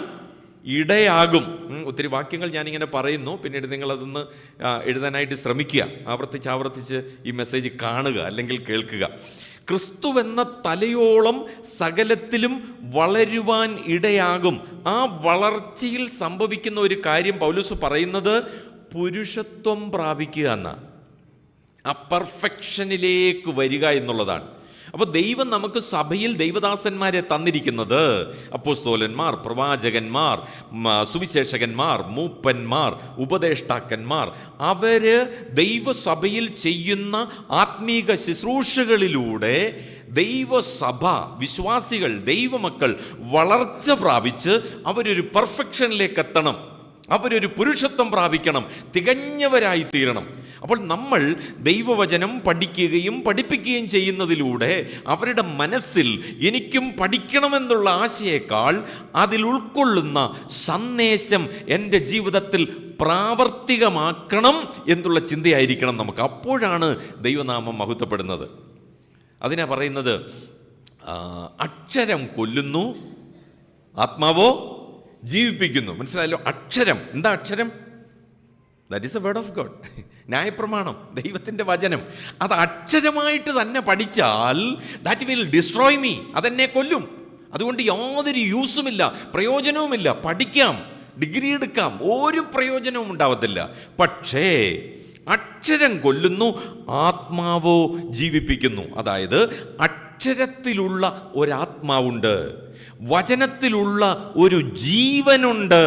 Speaker 1: ഇടയാകും. ഒത്തിരി വാക്യങ്ങൾ ഞാനിങ്ങനെ പറയുന്നു, പിന്നീട് നിങ്ങളതൊന്ന് എഴുതാനായിട്ട് ശ്രമിക്കുക, ആവർത്തിച്ച് ഈ മെസ്സേജ് കാണുക അല്ലെങ്കിൽ കേൾക്കുക. ക്രിസ്തുവെന്ന തലയോളം സകലത്തിലും വളരുവാൻ ഇടയാകും. ആ വളർച്ചയിൽ സംഭവിക്കുന്ന ഒരു കാര്യം പൗലോസ് പറയുന്നത് പുരുഷത്വം പ്രാപിക്കുക എന്ന, ആ പെർഫെക്ഷനിലേക്ക് വരിക എന്നുള്ളതാണ്. അപ്പോൾ ദൈവം നമുക്ക് സഭയിൽ ദൈവദാസന്മാരെ തന്നിരിക്കുന്നത് അപ്പോസ്തലന്മാർ, പ്രവാചകന്മാർ, സുവിശേഷകന്മാർ, മൂപ്പന്മാർ, ഉപദേഷ്ടാക്കന്മാർ. അവർ ദൈവസഭയിൽ ചെയ്യുന്ന ആത്മീക ശുശ്രൂഷകളിലൂടെ ദൈവസഭ, വിശ്വാസികൾ, ദൈവമക്കൾ വളർച്ച പ്രാപിച്ച് അവരൊരു പെർഫെക്ഷനിലേക്ക് എത്തണം, അവരൊരു പുരുഷത്വം പ്രാപിക്കണം, തികഞ്ഞവരായി തീരണം. അപ്പോൾ നമ്മൾ ദൈവവചനം പഠിക്കുകയും പഠിപ്പിക്കുകയും ചെയ്യുന്നതിലൂടെ അവരുടെ മനസ്സിൽ എനിക്കും പഠിക്കണമെന്നുള്ള ആശയേക്കാൾ അതിൽ ഉൾക്കൊള്ളുന്ന സന്ദേശം എൻ്റെ ജീവിതത്തിൽ പ്രാവർത്തികമാക്കണം എന്നുള്ള ചിന്തയായിരിക്കണം നമുക്ക്. അപ്പോഴാണ് ദൈവനാമം മഹത്വപ്പെടുന്നത്. അതിനാ പറയുന്നത്, അക്ഷരം കൊല്ലുന്നു, ആത്മാവോ ജീവിപ്പിക്കുന്നു. മനസ്സിലായല്ലോ? അക്ഷരം എന്താ? അക്ഷരം that is A word of God. ന്യായപ്രമാണം, ദൈവത്തിൻ്റെ വചനം. അത് അക്ഷരമായിട്ട് തന്നെ പഠിച്ചാൽ ദാറ്റ് വിൽ ഡിസ്ട്രോയ് മീ, അതെന്നെ കൊല്ലും. അതുകൊണ്ട് യാതൊരു യൂസുമില്ല, പ്രയോജനവുമില്ല. പഠിക്കാം, ഡിഗ്രി എടുക്കാം, ഒരു പ്രയോജനവും ഉണ്ടാവത്തില്ല. പക്ഷേ അക്ഷരം കൊല്ലുന്നു, ആത്മാവോ ജീവിപ്പിക്കുന്നു. അതായത് അക്ഷരത്തിലുള്ള ഒരാത്മാവുണ്ട്, വചനത്തിലുള്ള ഒരു ജീവനുണ്ട്.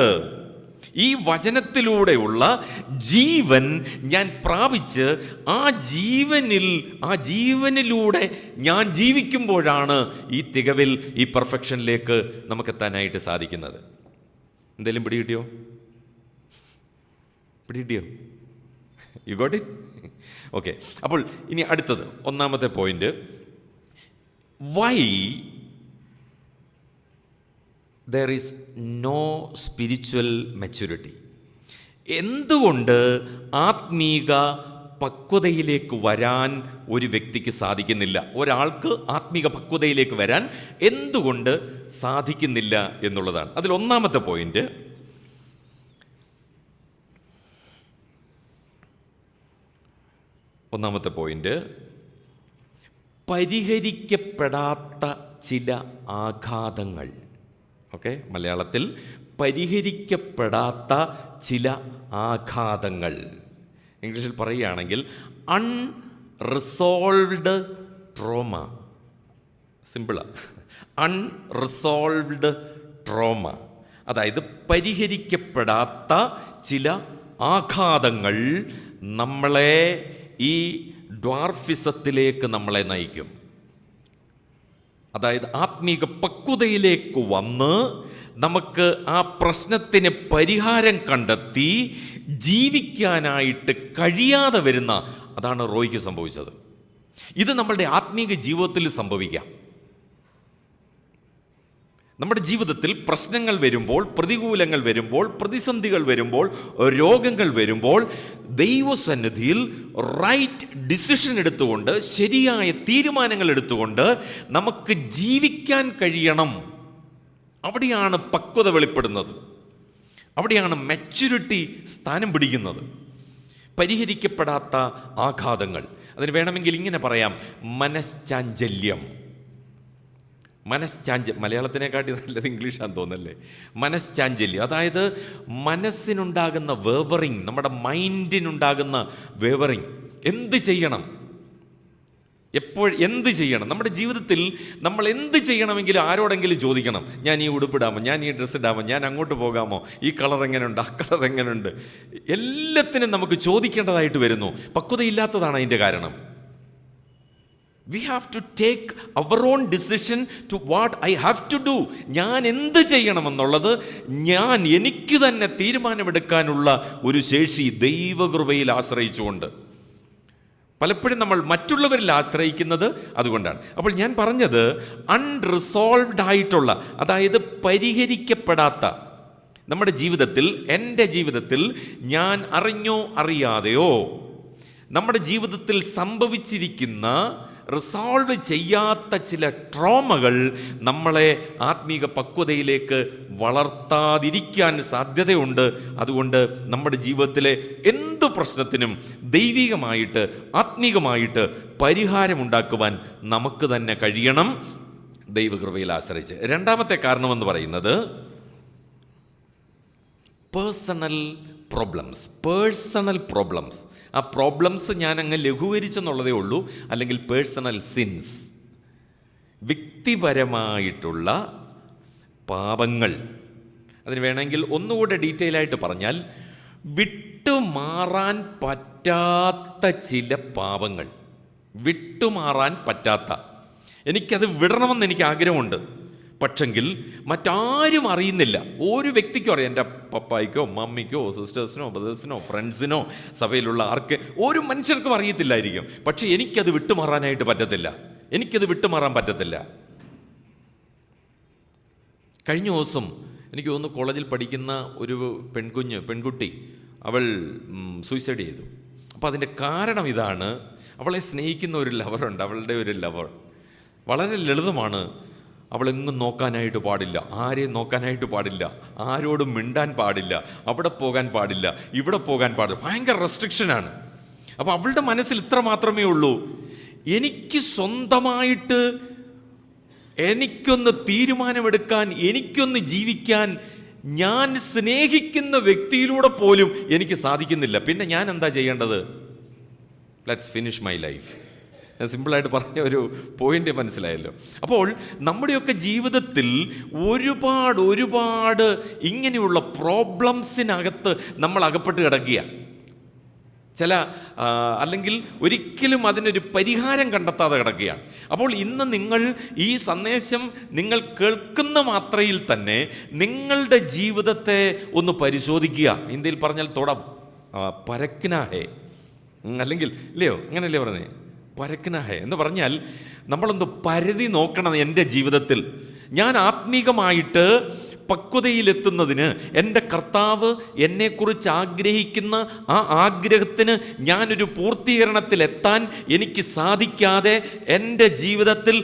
Speaker 1: ഈ വചനത്തിലൂടെയുള്ള ജീവൻ ഞാൻ പ്രാപിച്ച് ആ ജീവനിലൂടെ ഞാൻ ജീവിക്കുമ്പോഴാണ് ഈ തികവിൽ, ഈ പെർഫെക്ഷനിലേക്ക് നമുക്കെത്താനായിട്ട് സാധിക്കുന്നത്. എന്തെങ്കിലും പിടികിട്ടിയോ? You got it? ഓക്കെ. അപ്പോൾ ഇനി അടുത്തത്, ഒന്നാമത്തെ point, why there is no spiritual maturity. എന്തുകൊണ്ട് ആത്മീക പക്വതയിലേക്ക് വരാൻ ഒരു വ്യക്തിക്ക് സാധിക്കുന്നില്ല? ഒരാൾക്ക് ആത്മീക പക്വതയിലേക്ക് വരാൻ എന്തുകൊണ്ട് സാധിക്കുന്നില്ല എന്നുള്ളതാണ്. അതിൽ ഒന്നാമത്തെ പോയിന്റ് പരിഹരിക്കപ്പെടാത്ത ചില ആഘാതങ്ങൾ. ഓക്കെ, മലയാളത്തിൽ പരിഹരിക്കപ്പെടാത്ത ചില ആഘാതങ്ങൾ. ഇംഗ്ലീഷിൽ പറയുകയാണെങ്കിൽ അൺറിസോൾവ്ഡ് ട്രോമ. സിമ്പിളാണ്, അൺറിസോൾവ്ഡ് ട്രോമ. അതായത് പരിഹരിക്കപ്പെടാത്ത ചില ആഘാതങ്ങൾ നമ്മളെ ഈ ഡ്വാർഫിസത്തിലേക്ക് നമ്മളെ നയിക്കും. അതായത് ആത്മീക പക്വതയിലേക്ക് വന്ന് നമുക്ക് ആ പ്രശ്നത്തിന് പരിഹാരം കണ്ടെത്തി ജീവിക്കാനായിട്ട് കഴിയാതെ വരുന്ന, അതാണ് റോയ്ക്ക് സംഭവിച്ചത്. ഇത് നമ്മളുടെ ആത്മീക ജീവിതത്തിൽ സംഭവിക്കാം. നമ്മുടെ ജീവിതത്തിൽ പ്രശ്നങ്ങൾ വരുമ്പോൾ, പ്രതികൂലങ്ങൾ വരുമ്പോൾ, പ്രതിസന്ധികൾ വരുമ്പോൾ, രോഗങ്ങൾ വരുമ്പോൾ ദൈവസന്നിധിയിൽ റൈറ്റ് ഡിസിഷൻ എടുത്തുകൊണ്ട്, ശരിയായ തീരുമാനങ്ങൾ എടുത്തുകൊണ്ട് നമുക്ക് ജീവിക്കാൻ കഴിയണം. അവിടെയാണ് പക്വത വെളിപ്പെടുന്നത്, അവിടെയാണ് മെച്യൂരിറ്റി സ്ഥാനം പിടിക്കുന്നത്. പരിഹരിക്കപ്പെടാത്ത ആഘാതങ്ങൾ, അതിന് വേണമെങ്കിൽ ഇങ്ങനെ പറയാം, മനശ്ചാഞ്ചല്യം. മലയാളത്തിനെക്കാട്ടി നല്ലത് ഇംഗ്ലീഷാന്ന് തോന്നല്ലേ? മനശ്ചാഞ്ചല്യം, അതായത് മനസ്സിനുണ്ടാകുന്ന വേവറിങ്, നമ്മുടെ മൈൻഡിനുണ്ടാകുന്ന വേവറിങ്. എന്ത് ചെയ്യണം, എന്ത് ചെയ്യണം? നമ്മുടെ ജീവിതത്തിൽ നമ്മൾ എന്ത് ചെയ്യണമെങ്കിലും ആരോടെങ്കിലും ചോദിക്കണം. ഞാൻ ഈ ഉടുപ്പിടാമോ, ഞാൻ ഈ ഡ്രസ്സ് ഇടാമോ, ഞാൻ അങ്ങോട്ട് പോകാമോ, ഈ കളർ എങ്ങനെയുണ്ട്, ആ കളർ എങ്ങനെയുണ്ട്, എല്ലാത്തിനും നമുക്ക് ചോദിക്കേണ്ടതായിട്ട് വരുന്നു. പക്വതയില്ലാത്തതാണ് അതിൻ്റെ കാരണം. We have to take our own decision to what I have to do. ഞാൻ എന്ത് ചെയ്യണമെന്നുള്ളത് എനിക്ക് തന്നെ തീരുമാനമെടുക്കാനുള്ള ഒരു ശേഷി ദൈവകൃപയിൽ ആശ്രയിച്ചുകൊണ്ട്. പലപ്പോഴും നമ്മൾ മറ്റുള്ളവരിൽ ആശ്രയിക്കുന്നത് അതുകൊണ്ടാണ്. അപ്പോൾ ഞാൻ പറഞ്ഞത് അൺറിസോൾവ്ഡ് ആയിട്ടുള്ള, അതായത് പരിഹരിക്കപ്പെടാത്ത നമ്മുടെ ജീവിതത്തിൽ, എൻ്റെ ജീവിതത്തിൽ ഞാൻ അറിഞ്ഞോ അറിയാതെയോ നമ്മുടെ ജീവിതത്തിൽ സംഭവിച്ചിരിക്കുന്ന റിസോൾവ് ചെയ്യാത്ത ചില ട്രോമകൾ നമ്മളെ ആത്മീക പക്വതയിലേക്ക് വളർത്താതിരിക്കാൻ സാധ്യതയുണ്ട്. അതുകൊണ്ട് നമ്മുടെ ജീവിതത്തിലെ എന്ത് പ്രശ്നത്തിനും ദൈവികമായിട്ട്, ആത്മീകമായിട്ട് പരിഹാരമുണ്ടാക്കുവാൻ നമുക്ക് തന്നെ കഴിയണം, ദൈവകൃപയിൽ ആശ്രയിച്ച്. രണ്ടാമത്തെ കാരണമെന്ന് പറയുന്നത് പേഴ്സണൽ പ്രോബ്ലംസ്. ആ പ്രോബ്ലംസ് ഞാൻ അങ്ങ് ലഘൂകരിച്ചെന്നുള്ളതേ ഉള്ളൂ, അല്ലെങ്കിൽ പേഴ്സണൽ സിൻസ്. വ്യക്തിപരമായിട്ടുള്ള പാപങ്ങൾ. അതിന് വേണമെങ്കിൽ ഒന്നുകൂടെ ഡീറ്റെയിൽ ആയിട്ട് പറഞ്ഞാൽ, വിട്ടുമാറാൻ പറ്റാത്ത ചില പാപങ്ങൾ, വിട്ടുമാറാൻ പറ്റാത്ത, എനിക്കത് വിടണമെന്ന് എനിക്ക് ആഗ്രഹമുണ്ട്, പക്ഷെങ്കിൽ മറ്റാരും അറിയുന്നില്ല. ഒരു വ്യക്തിക്കും അറിയാം, എൻ്റെ പപ്പായ്ക്കോ മമ്മിക്കോ സിസ്റ്റേഴ്സിനോ ബ്രദേഴ്സിനോ ഫ്രണ്ട്സിനോ സഭയിലുള്ള ആർക്ക് ഒരു മനുഷ്യർക്കും അറിയത്തില്ലായിരിക്കും. പക്ഷെ എനിക്കത് വിട്ടുമാറാനായിട്ട് പറ്റത്തില്ല, എനിക്കത് വിട്ടുമാറാൻ പറ്റത്തില്ല. കഴിഞ്ഞ ദിവസം എനിക്ക് തോന്നുന്നു കോളേജിൽ പഠിക്കുന്ന ഒരു പെൺകുട്ടി അവൾ സൂയിസൈഡ് ചെയ്തു. അപ്പോൾ അതിൻ്റെ കാരണം ഇതാണ്, അവളെ സ്നേഹിക്കുന്ന ഒരു ലവറുണ്ട്, അവളുടെ ഒരു ലവർ. വളരെ ലളിതമാണ്. അവളെങ്ങും നോക്കാനായിട്ട് പാടില്ല, ആരെയും നോക്കാനായിട്ട് പാടില്ല, ആരോടും മിണ്ടാൻ പാടില്ല, അവിടെ പോകാൻ പാടില്ല, ഇവിടെ പോകാൻ പാടില്ല, ഭയങ്കര റെസ്ട്രിക്ഷനാണ്. അപ്പോൾ അവളുടെ മനസ്സിൽ ഇത്ര മാത്രമേ ഉള്ളൂ, എനിക്ക് സ്വന്തമായിട്ട് എനിക്കൊന്ന് തീരുമാനമെടുക്കാൻ, എനിക്കൊന്ന് ജീവിക്കാൻ ഞാൻ സ്നേഹിക്കുന്ന വ്യക്തിയിലൂടെ പോലും എനിക്ക് സാധിക്കുന്നില്ല. പിന്നെ ഞാൻ എന്താ ചെയ്യേണ്ടത്? Let's finish my life. സിമ്പിളായിട്ട് പറഞ്ഞ ഒരു പോയിന്റ് മനസ്സിലായല്ലോ. അപ്പോൾ നമ്മുടെയൊക്കെ ജീവിതത്തിൽ ഒരുപാട് ഇങ്ങനെയുള്ള പ്രോബ്ലംസിനകത്ത് നമ്മൾ അകപ്പെട്ട് കിടക്കുക. അല്ലെങ്കിൽ ഒരിക്കലും അതിനൊരു പരിഹാരം കണ്ടെത്താതെ കിടക്കുകയാണ്. അപ്പോൾ ഇന്ന് നിങ്ങൾ ഈ സന്ദേശം നിങ്ങൾ കേൾക്കുന്ന മാത്രയിൽ തന്നെ നിങ്ങളുടെ ജീവിതത്തെ ഒന്ന് പരിശോധിക്കുക. ഇന്ത്യയിൽ പറഞ്ഞാൽ പരക്നാഹേ, അല്ലെങ്കിൽ ഇല്ലയോ, അങ്ങനെയല്ലേ പറഞ്ഞേ, പരക്നാഹേ എന്ന് പറഞ്ഞാൽ നമ്മളൊന്ന് പരിധി നോക്കണം. എൻ്റെ ജീവിതത്തിൽ ഞാൻ ആത്മീകമായിട്ട് പക്വതയിലെത്തുന്നതിന്, എൻ്റെ കർത്താവ് എന്നെക്കുറിച്ച് ആഗ്രഹിക്കുന്ന ആ ആഗ്രഹത്തിന് ഞാനൊരു പൂർത്തീകരണത്തിലെത്താൻ എനിക്ക് സാധിക്കാതെ എൻ്റെ ജീവിതത്തിൽ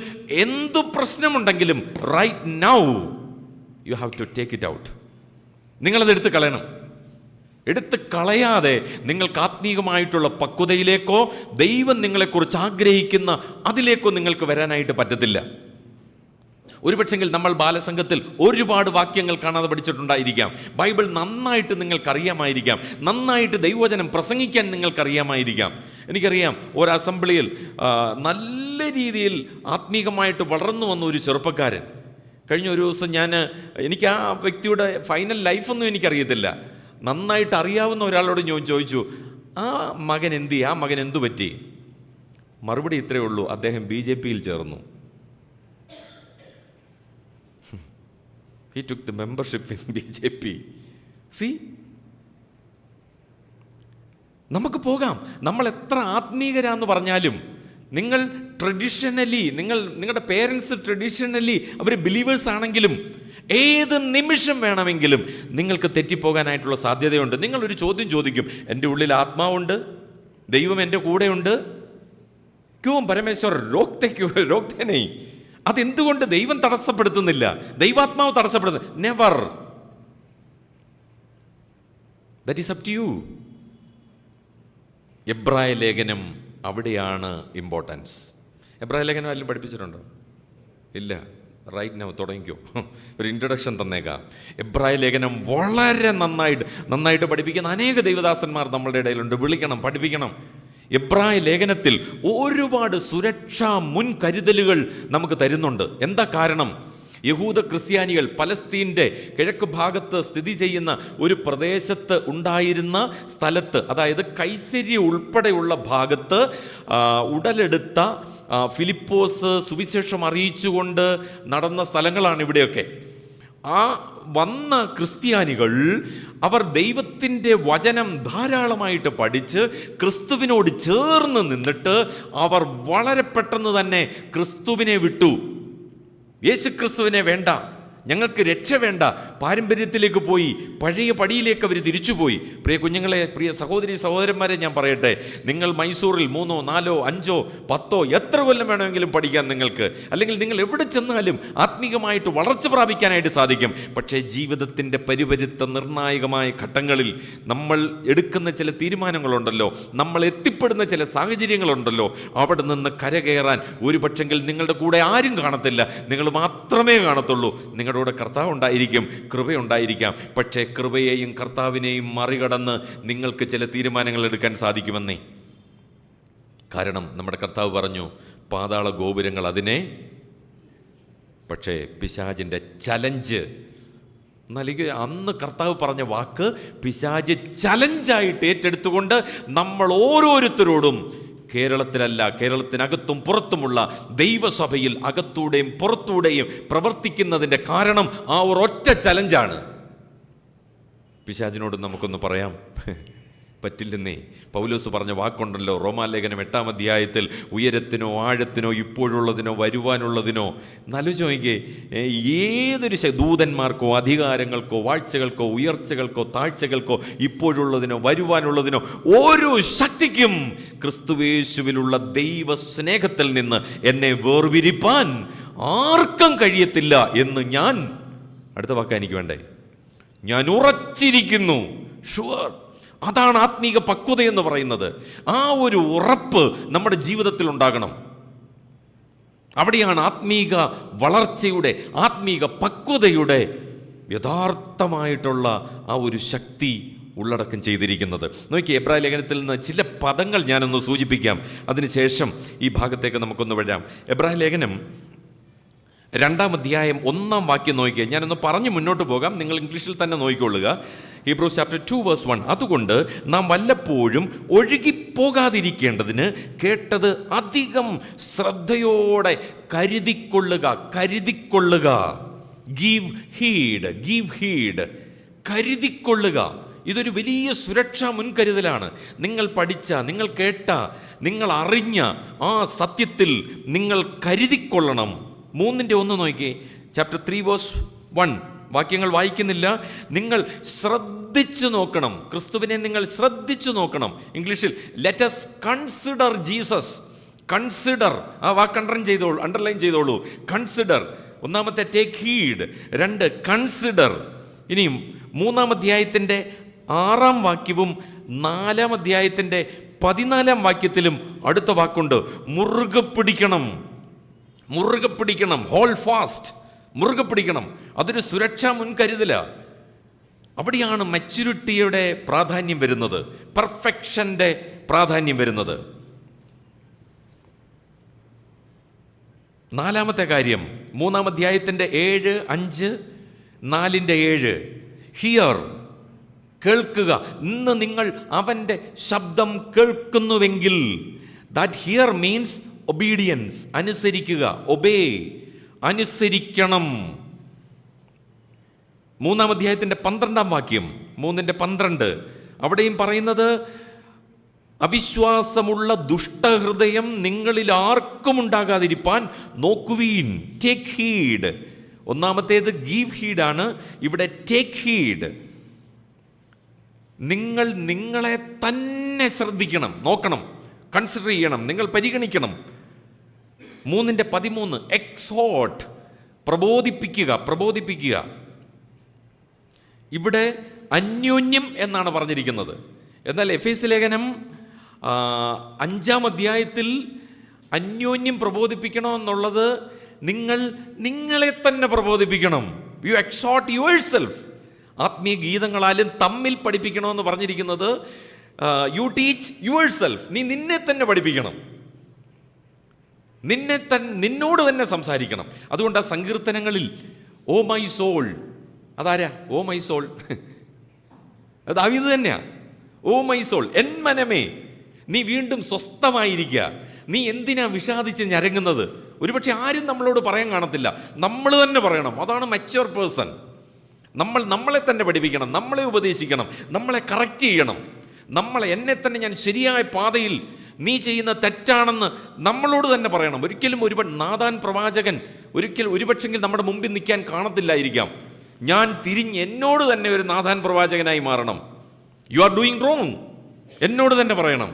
Speaker 1: എന്തു പ്രശ്നമുണ്ടെങ്കിലും right now you have to take it out. നിങ്ങളത് എടുത്ത് കളയണം. എടുത്ത് കളയാതെ നിങ്ങൾക്ക് ആത്മീകമായിട്ടുള്ള പക്വതയിലേക്കോ ദൈവം നിങ്ങളെക്കുറിച്ച് ആഗ്രഹിക്കുന്ന അതിലേക്കോ നിങ്ങൾക്ക് വരാനായിട്ട് പറ്റത്തില്ല. ഒരുപക്ഷെങ്കിൽ നമ്മൾ ബാലസംഘത്തിൽ ഒരുപാട് വാക്യങ്ങൾ കാണാതെ പഠിച്ചിട്ടുണ്ടായിരിക്കാം. ബൈബിൾ നന്നായിട്ട് നിങ്ങൾക്കറിയാമായിരിക്കാം. നന്നായിട്ട് ദൈവവചനം പ്രസംഗിക്കാൻ നിങ്ങൾക്കറിയാമായിരിക്കാം. എനിക്കറിയാം, ഒരു അസംബ്ലിയിൽ നല്ല രീതിയിൽ ആത്മീകമായിട്ട് വളർന്നു വന്ന ഒരു ചെറുപ്പക്കാരൻ. കഴിഞ്ഞ ഒരു ദിവസം എനിക്ക് ആ വ്യക്തിയുടെ ഫൈനൽ ലൈഫൊന്നും എനിക്കറിയത്തില്ല. നന്നായിട്ട് അറിയാവുന്ന ഒരാളോട് ഞാൻ ചോദിച്ചു, ആ മകൻ എന്തു പറ്റി? മറുപടി ഇത്രയേ ഉള്ളൂ, അദ്ദേഹം BJPയിൽ ചേർന്നു. He took the membership in BJP. See? നമുക്ക് പോകാം. നമ്മൾ എത്ര ആത്മീകരാന്ന് പറഞ്ഞാലും നിങ്ങൾ ട്രഡീഷണലി, നിങ്ങളുടെ പേരൻസ് ട്രഡീഷണലി അവർ ബിലീവേഴ്സ് ആണെങ്കിലും ഏത് നിമിഷം വേണമെങ്കിലും നിങ്ങൾക്ക് തെറ്റിപ്പോകാനായിട്ടുള്ള സാധ്യതയുണ്ട്. നിങ്ങളൊരു ചോദ്യം ചോദിക്കും, എൻ്റെ ഉള്ളിൽ ആത്മാവുണ്ട്, ദൈവം എൻ്റെ കൂടെയുണ്ട്, ക്യോം പരമേശ്വർ രോക്തേ നഹീ. അതെന്തുകൊണ്ട് ദൈവം തടസ്സപ്പെടുത്തുന്നില്ല? ദൈവാത്മാവ് തടസ്സപ്പെടുത്തുന്നു? Never. That is up to you. എബ്രായ ലേഖനം അവിടെയാണ് ഇമ്പോർട്ടൻസ്. എബ്രായ ലേഖനം ആരെങ്കിലും പഠിപ്പിച്ചിട്ടുണ്ടോ? ഇല്ല. റൈറ്റ് നൗ തുടങ്ങിക്കോ. ഒരു ഇൻട്രൊഡക്ഷൻ തന്നേക്കാം. എബ്രായ ലേഖനം വളരെ നന്നായിട്ട് പഠിപ്പിക്കുന്ന അനേക ദൈവദാസന്മാർ നമ്മളുടെ ഇടയിലുണ്ട്. വിളിക്കണം, പഠിപ്പിക്കണം. എബ്രായ ലേഖനത്തിൽ ഒരുപാട് സുരക്ഷാ മുൻകരുതലുകൾ നമുക്ക് തരുന്നുണ്ട്. എന്താ കാരണം? യഹൂദ ക്രിസ്ത്യാനികൾ പലസ്തീൻ്റെ കിഴക്ക് ഭാഗത്ത് സ്ഥിതി ചെയ്യുന്ന ഒരു പ്രദേശത്ത് ഉണ്ടായിരുന്ന സ്ഥലത്ത്, അതായത് കൈസര്യ ഉൾപ്പെടെയുള്ള ഭാഗത്ത് ഉടലെടുത്ത ഫിലിപ്പോസ് സുവിശേഷം അറിയിച്ചുകൊണ്ട് നടന്ന സ്ഥലങ്ങളാണ് ഇവിടെയൊക്കെ. ആ വന്ന ക്രിസ്ത്യാനികൾ അവർ ദൈവത്തിൻ്റെ വചനം ധാരാളമായിട്ട് പഠിച്ച് ക്രിസ്തുവിനോട് ചേർന്ന് നിന്നിട്ട് അവർ വളരെ പെട്ടെന്ന് തന്നെ ക്രിസ്തുവിനെ വിട്ടു. യേശുക്രിസ്തുവിനെ വേണ്ട, ഞങ്ങൾക്ക് രക്ഷ വേണ്ട, പാരമ്പര്യത്തിലേക്ക് പോയി, പഴയ പടിയിലേക്ക് അവർ തിരിച്ചുപോയി. പ്രിയ കുഞ്ഞുങ്ങളെ, പ്രിയ സഹോദരന്മാരെ, ഞാൻ പറയട്ടെ, നിങ്ങൾ മൈസൂറിൽ 3, 4, 5, 10 എത്ര കൊല്ലം വേണമെങ്കിലും പഠിക്കാൻ നിങ്ങൾക്ക്, അല്ലെങ്കിൽ നിങ്ങൾ എവിടെ ചെന്നാലും ആത്മീകമായിട്ട് വളർച്ച പ്രാപിക്കാനായിട്ട് സാധിക്കും. പക്ഷേ ജീവിതത്തിൻ്റെ പരിപരുത്ത നിർണായകമായ ഘട്ടങ്ങളിൽ നമ്മൾ എടുക്കുന്ന ചില തീരുമാനങ്ങളുണ്ടല്ലോ, നമ്മൾ എത്തിപ്പെടുന്ന ചില സാഹചര്യങ്ങളുണ്ടല്ലോ, അവിടെ നിന്ന് കരകയറാൻ ഒരു പക്ഷെങ്കിൽ നിങ്ങളുടെ കൂടെ ആരും കാണത്തില്ല, നിങ്ങൾ മാത്രമേ കാണത്തുള്ളൂ. നിങ്ങളുടെ കൂടെ കർത്താവ് ഉണ്ടായിരിക്കും, കൃപയുണ്ടായിരിക്കാം. പക്ഷേ കൃപയെയും കർത്താവിനെയും മറികടന്ന് നിങ്ങൾക്ക് ചില തീരുമാനങ്ങൾ എടുക്കാൻ സാധിക്കുമെന്നേ. കാരണം നമ്മുടെ കർത്താവ് പറഞ്ഞു, പാതാള ഗോപുരങ്ങൾ അതിനെ പക്ഷേ പിശാചിൻ്റെ ചലഞ്ച് നൽകി, അന്ന് കർത്താവ് പറഞ്ഞ വാക്ക് പിശാച് ചലഞ്ചായിട്ട് ഏറ്റെടുത്തുകൊണ്ട് നമ്മൾ ഓരോരുത്തരോടും കേരളത്തിലല്ല, കേരളത്തിനകത്തും പുറത്തുമുള്ള ദൈവസഭയിൽ അകത്തൂടെയും പുറത്തൂടെയും പ്രവർത്തിക്കുന്നതിൻ്റെ കാരണം ആ ഒരൊറ്റ ചലഞ്ചാണ്. പിശാചിനോട് നമുക്കൊന്ന് പറയാം, പറ്റില്ലെന്നേ. പൗലോസ് പറഞ്ഞ വാക്കുണ്ടല്ലോ, റോമാലേഖനം 8-ാം അധ്യായത്തിൽ, ഉയരത്തിനോ ആഴത്തിനോ ഇപ്പോഴുള്ളതിനോ വരുവാനുള്ളതിനോ. നലോചിക്കേ, ഏതൊരു ദൂതന്മാർക്കോ അധികാരങ്ങൾക്കോ വാഴ്ചകൾക്കോ ഉയർച്ചകൾക്കോ താഴ്ചകൾക്കോ ഇപ്പോഴുള്ളതിനോ വരുവാനുള്ളതിനോ ഓരോ ശക്തിക്കും ക്രിസ്തുവേശുവിലുള്ള ദൈവ സ്നേഹത്തിൽ നിന്ന് എന്നെ വേർപിരിപ്പാൻ ആർക്കും കഴിയത്തില്ല എന്ന് ഞാൻ, അടുത്ത വാക്ക എനിക്ക് വേണ്ടേ, ഞാൻ ഉറച്ചിരിക്കുന്നു. ഷുവർ. അതാണ് ആത്മീക പക്വത എന്ന് പറയുന്നത്. ആ ഒരു ഉറപ്പ് നമ്മുടെ ജീവിതത്തിൽ ഉണ്ടാകണം. അവിടെയാണ് ആത്മീക വളർച്ചയുടെ, ആത്മീക പക്വതയുടെ യഥാർത്ഥമായിട്ടുള്ള ആ ഒരു ശക്തി ഉള്ളടക്കം ചെയ്തിരിക്കുന്നത്. നോക്കി, എബ്രായ ലേഖനത്തിൽ നിന്ന് ചില പദങ്ങൾ ഞാനൊന്ന് സൂചിപ്പിക്കാം, അതിനുശേഷം ഈ ഭാഗത്തേക്ക് നമുക്കൊന്ന് വരാം. എബ്രായ ലേഖനം 2-ാം അധ്യായം 1-ാം വാക്യം നോക്കിക്കുക. ഞാനൊന്ന് പറഞ്ഞ് മുന്നോട്ട് പോകാം, നിങ്ങൾ ഇംഗ്ലീഷിൽ തന്നെ നോക്കിക്കൊള്ളുക. Hebrews chapter 2 verse 1. അതുകൊണ്ട് നാം വല്ലപ്പോഴും ഒഴുകിപ്പോകാതിരിക്കേണ്ടതിന് കേട്ടത് അധികം ശ്രദ്ധയോടെ കരുതിക്കൊള്ളുക. Give heed, കരുതിക്കൊള്ളുക. ഇതൊരു വലിയ സുരക്ഷാ മുൻകരുതലാണ്. നിങ്ങൾ പഠിച്ച, നിങ്ങൾ കേട്ട, നിങ്ങൾ അറിഞ്ഞ ആ സത്യത്തിൽ നിങ്ങൾ കരുതിക്കൊള്ളണം. 3:1 നോക്കിയേ, ചാപ്റ്റർ 3 വേഴ്സ് 1. വാക്യങ്ങൾ വായിക്കുന്നില്ല, നിങ്ങൾ ശ്രദ്ധിച്ചു നോക്കണം. ക്രിസ്തുവിനെ നിങ്ങൾ ശ്രദ്ധിച്ചു നോക്കണം. ഇംഗ്ലീഷിൽ let us consider Jesus. Consider, ആ വാക്ക് അണ്ടർലൈൻ ചെയ്തോളൂ. കൺസിഡർ. 1-ാമത്തെ ടേക്ക് ഹീഡ്, 2 കൺസിഡർ. ഇനിയും 3-ാം അധ്യായത്തിൻ്റെ 6-ാം വാക്യവും 4-ാം അധ്യായത്തിൻ്റെ 14-ാം വാക്യത്തിലും അടുത്ത വാക്കുണ്ട്, മുറുകെ പിടിക്കണം. ഹോൾ ഫാസ്റ്റ്, മുറുകെ പിടിക്കണം. അതൊരു സുരക്ഷാ മുൻകരുതലാണ്. അവിടെയാണ് മെച്യൂരിറ്റിയുടെ പ്രാധാന്യം വരുന്നത്, പെർഫെക്ഷൻ്റെ പ്രാധാന്യം വരുന്നത്. 4-ാമത്തെ കാര്യം, 3-ാം അധ്യായത്തിൻ്റെ 7, 5, 4-7. ഹിയർ, കേൾക്കുക. ഇന്ന് നിങ്ങൾ അവൻ്റെ ശബ്ദം കേൾക്കുന്നുവെങ്കിൽ, ദാറ്റ് ഹിയർ മീൻസ് ഒബീഡിയൻസ്, അനുസരിക്കുക. ഒബേ, അനുസരിക്കണം. 3-ാം അധ്യായത്തിൻ്റെ 12-ാം വാക്യം, 3:12. അവിടെയും പറയുന്നത്, അവിശ്വാസമുള്ള ദുഷ്ടഹൃദയം നിങ്ങളിൽ ആർക്കും ഉണ്ടാകാതിരിപ്പാൻ നോക്കുവീൻ. Take heed. 1-ാമത്തേത് ഗീവ് ഹീഡാണ്, ഇവിടെ ടേക്ക് ഹീഡ്. നിങ്ങൾ നിങ്ങളെ തന്നെ ശ്രദ്ധിക്കണം, നോക്കണം, കൺസിഡർ ചെയ്യണം, നിങ്ങൾ പരിഗണിക്കണം. 3:13 എക്സോട്ട്, പ്രബോധിപ്പിക്കുക. ഇവിടെ അന്യോന്യം എന്നാണ് പറഞ്ഞിരിക്കുന്നത്. എന്നാൽ എഫേസ്യ ലേഖനം 5-ാം അധ്യായത്തിൽ അന്യോന്യം പ്രബോധിപ്പിക്കണമെന്നുള്ളത് നിങ്ങളെ തന്നെ പ്രബോധിപ്പിക്കണം. You exhort yourself. ആത്മീയ ഗീതങ്ങളാലും തമ്മിൽ പഠിപ്പിക്കണമെന്ന് പറഞ്ഞിരിക്കുന്നത് യു ടീച്ച് യുവർ സെൽഫ്. നീ നിന്നെ തന്നെ പഠിപ്പിക്കണം, നിന്നോട് തന്നെ സംസാരിക്കണം. അതുകൊണ്ട് ആ സങ്കീർത്തനങ്ങളിൽ ഓ മൈ സോൾ, അതാരാ? ഓ മൈ സോൾ, അത് ഇത് തന്നെയാ. ഓ മൈ സോൾ, എൻ മനമേ, നീ വീണ്ടും സ്വസ്ഥമായിരിക്കുക. നീ എന്തിനാ വിഷാദിച്ച് ഞരങ്ങുന്നത്? ഒരുപക്ഷെ ആരും നമ്മളോട് പറയാൻ കാണത്തില്ല, നമ്മൾ തന്നെ പറയണം. അതാണ് മെച്യൂർ പേഴ്സൺ. നമ്മളെ തന്നെ പഠിപ്പിക്കണം, നമ്മളെ ഉപദേശിക്കണം, നമ്മളെ കറക്റ്റ് ചെയ്യണം. എന്നെ തന്നെ ഞാൻ ശരിയായ പാതയിൽ, നീ ചെയ്യുന്ന തെറ്റാണെന്ന് നമ്മളോട് തന്നെ പറയണം. ഒരിക്കലും നാഥാൻ പ്രവാചകൻ ഒരുപക്ഷെങ്കിൽ നമ്മുടെ മുമ്പിൽ നിൽക്കാൻ കാണത്തില്ലായിരിക്കാം. ഞാൻ തിരിഞ്ഞ് എന്നോട് തന്നെ ഒരു നാഥാൻ പ്രവാചകനായി മാറണം. യു ആർ ഡൂയിങ് റോങ്, എന്നോട് തന്നെ പറയണം.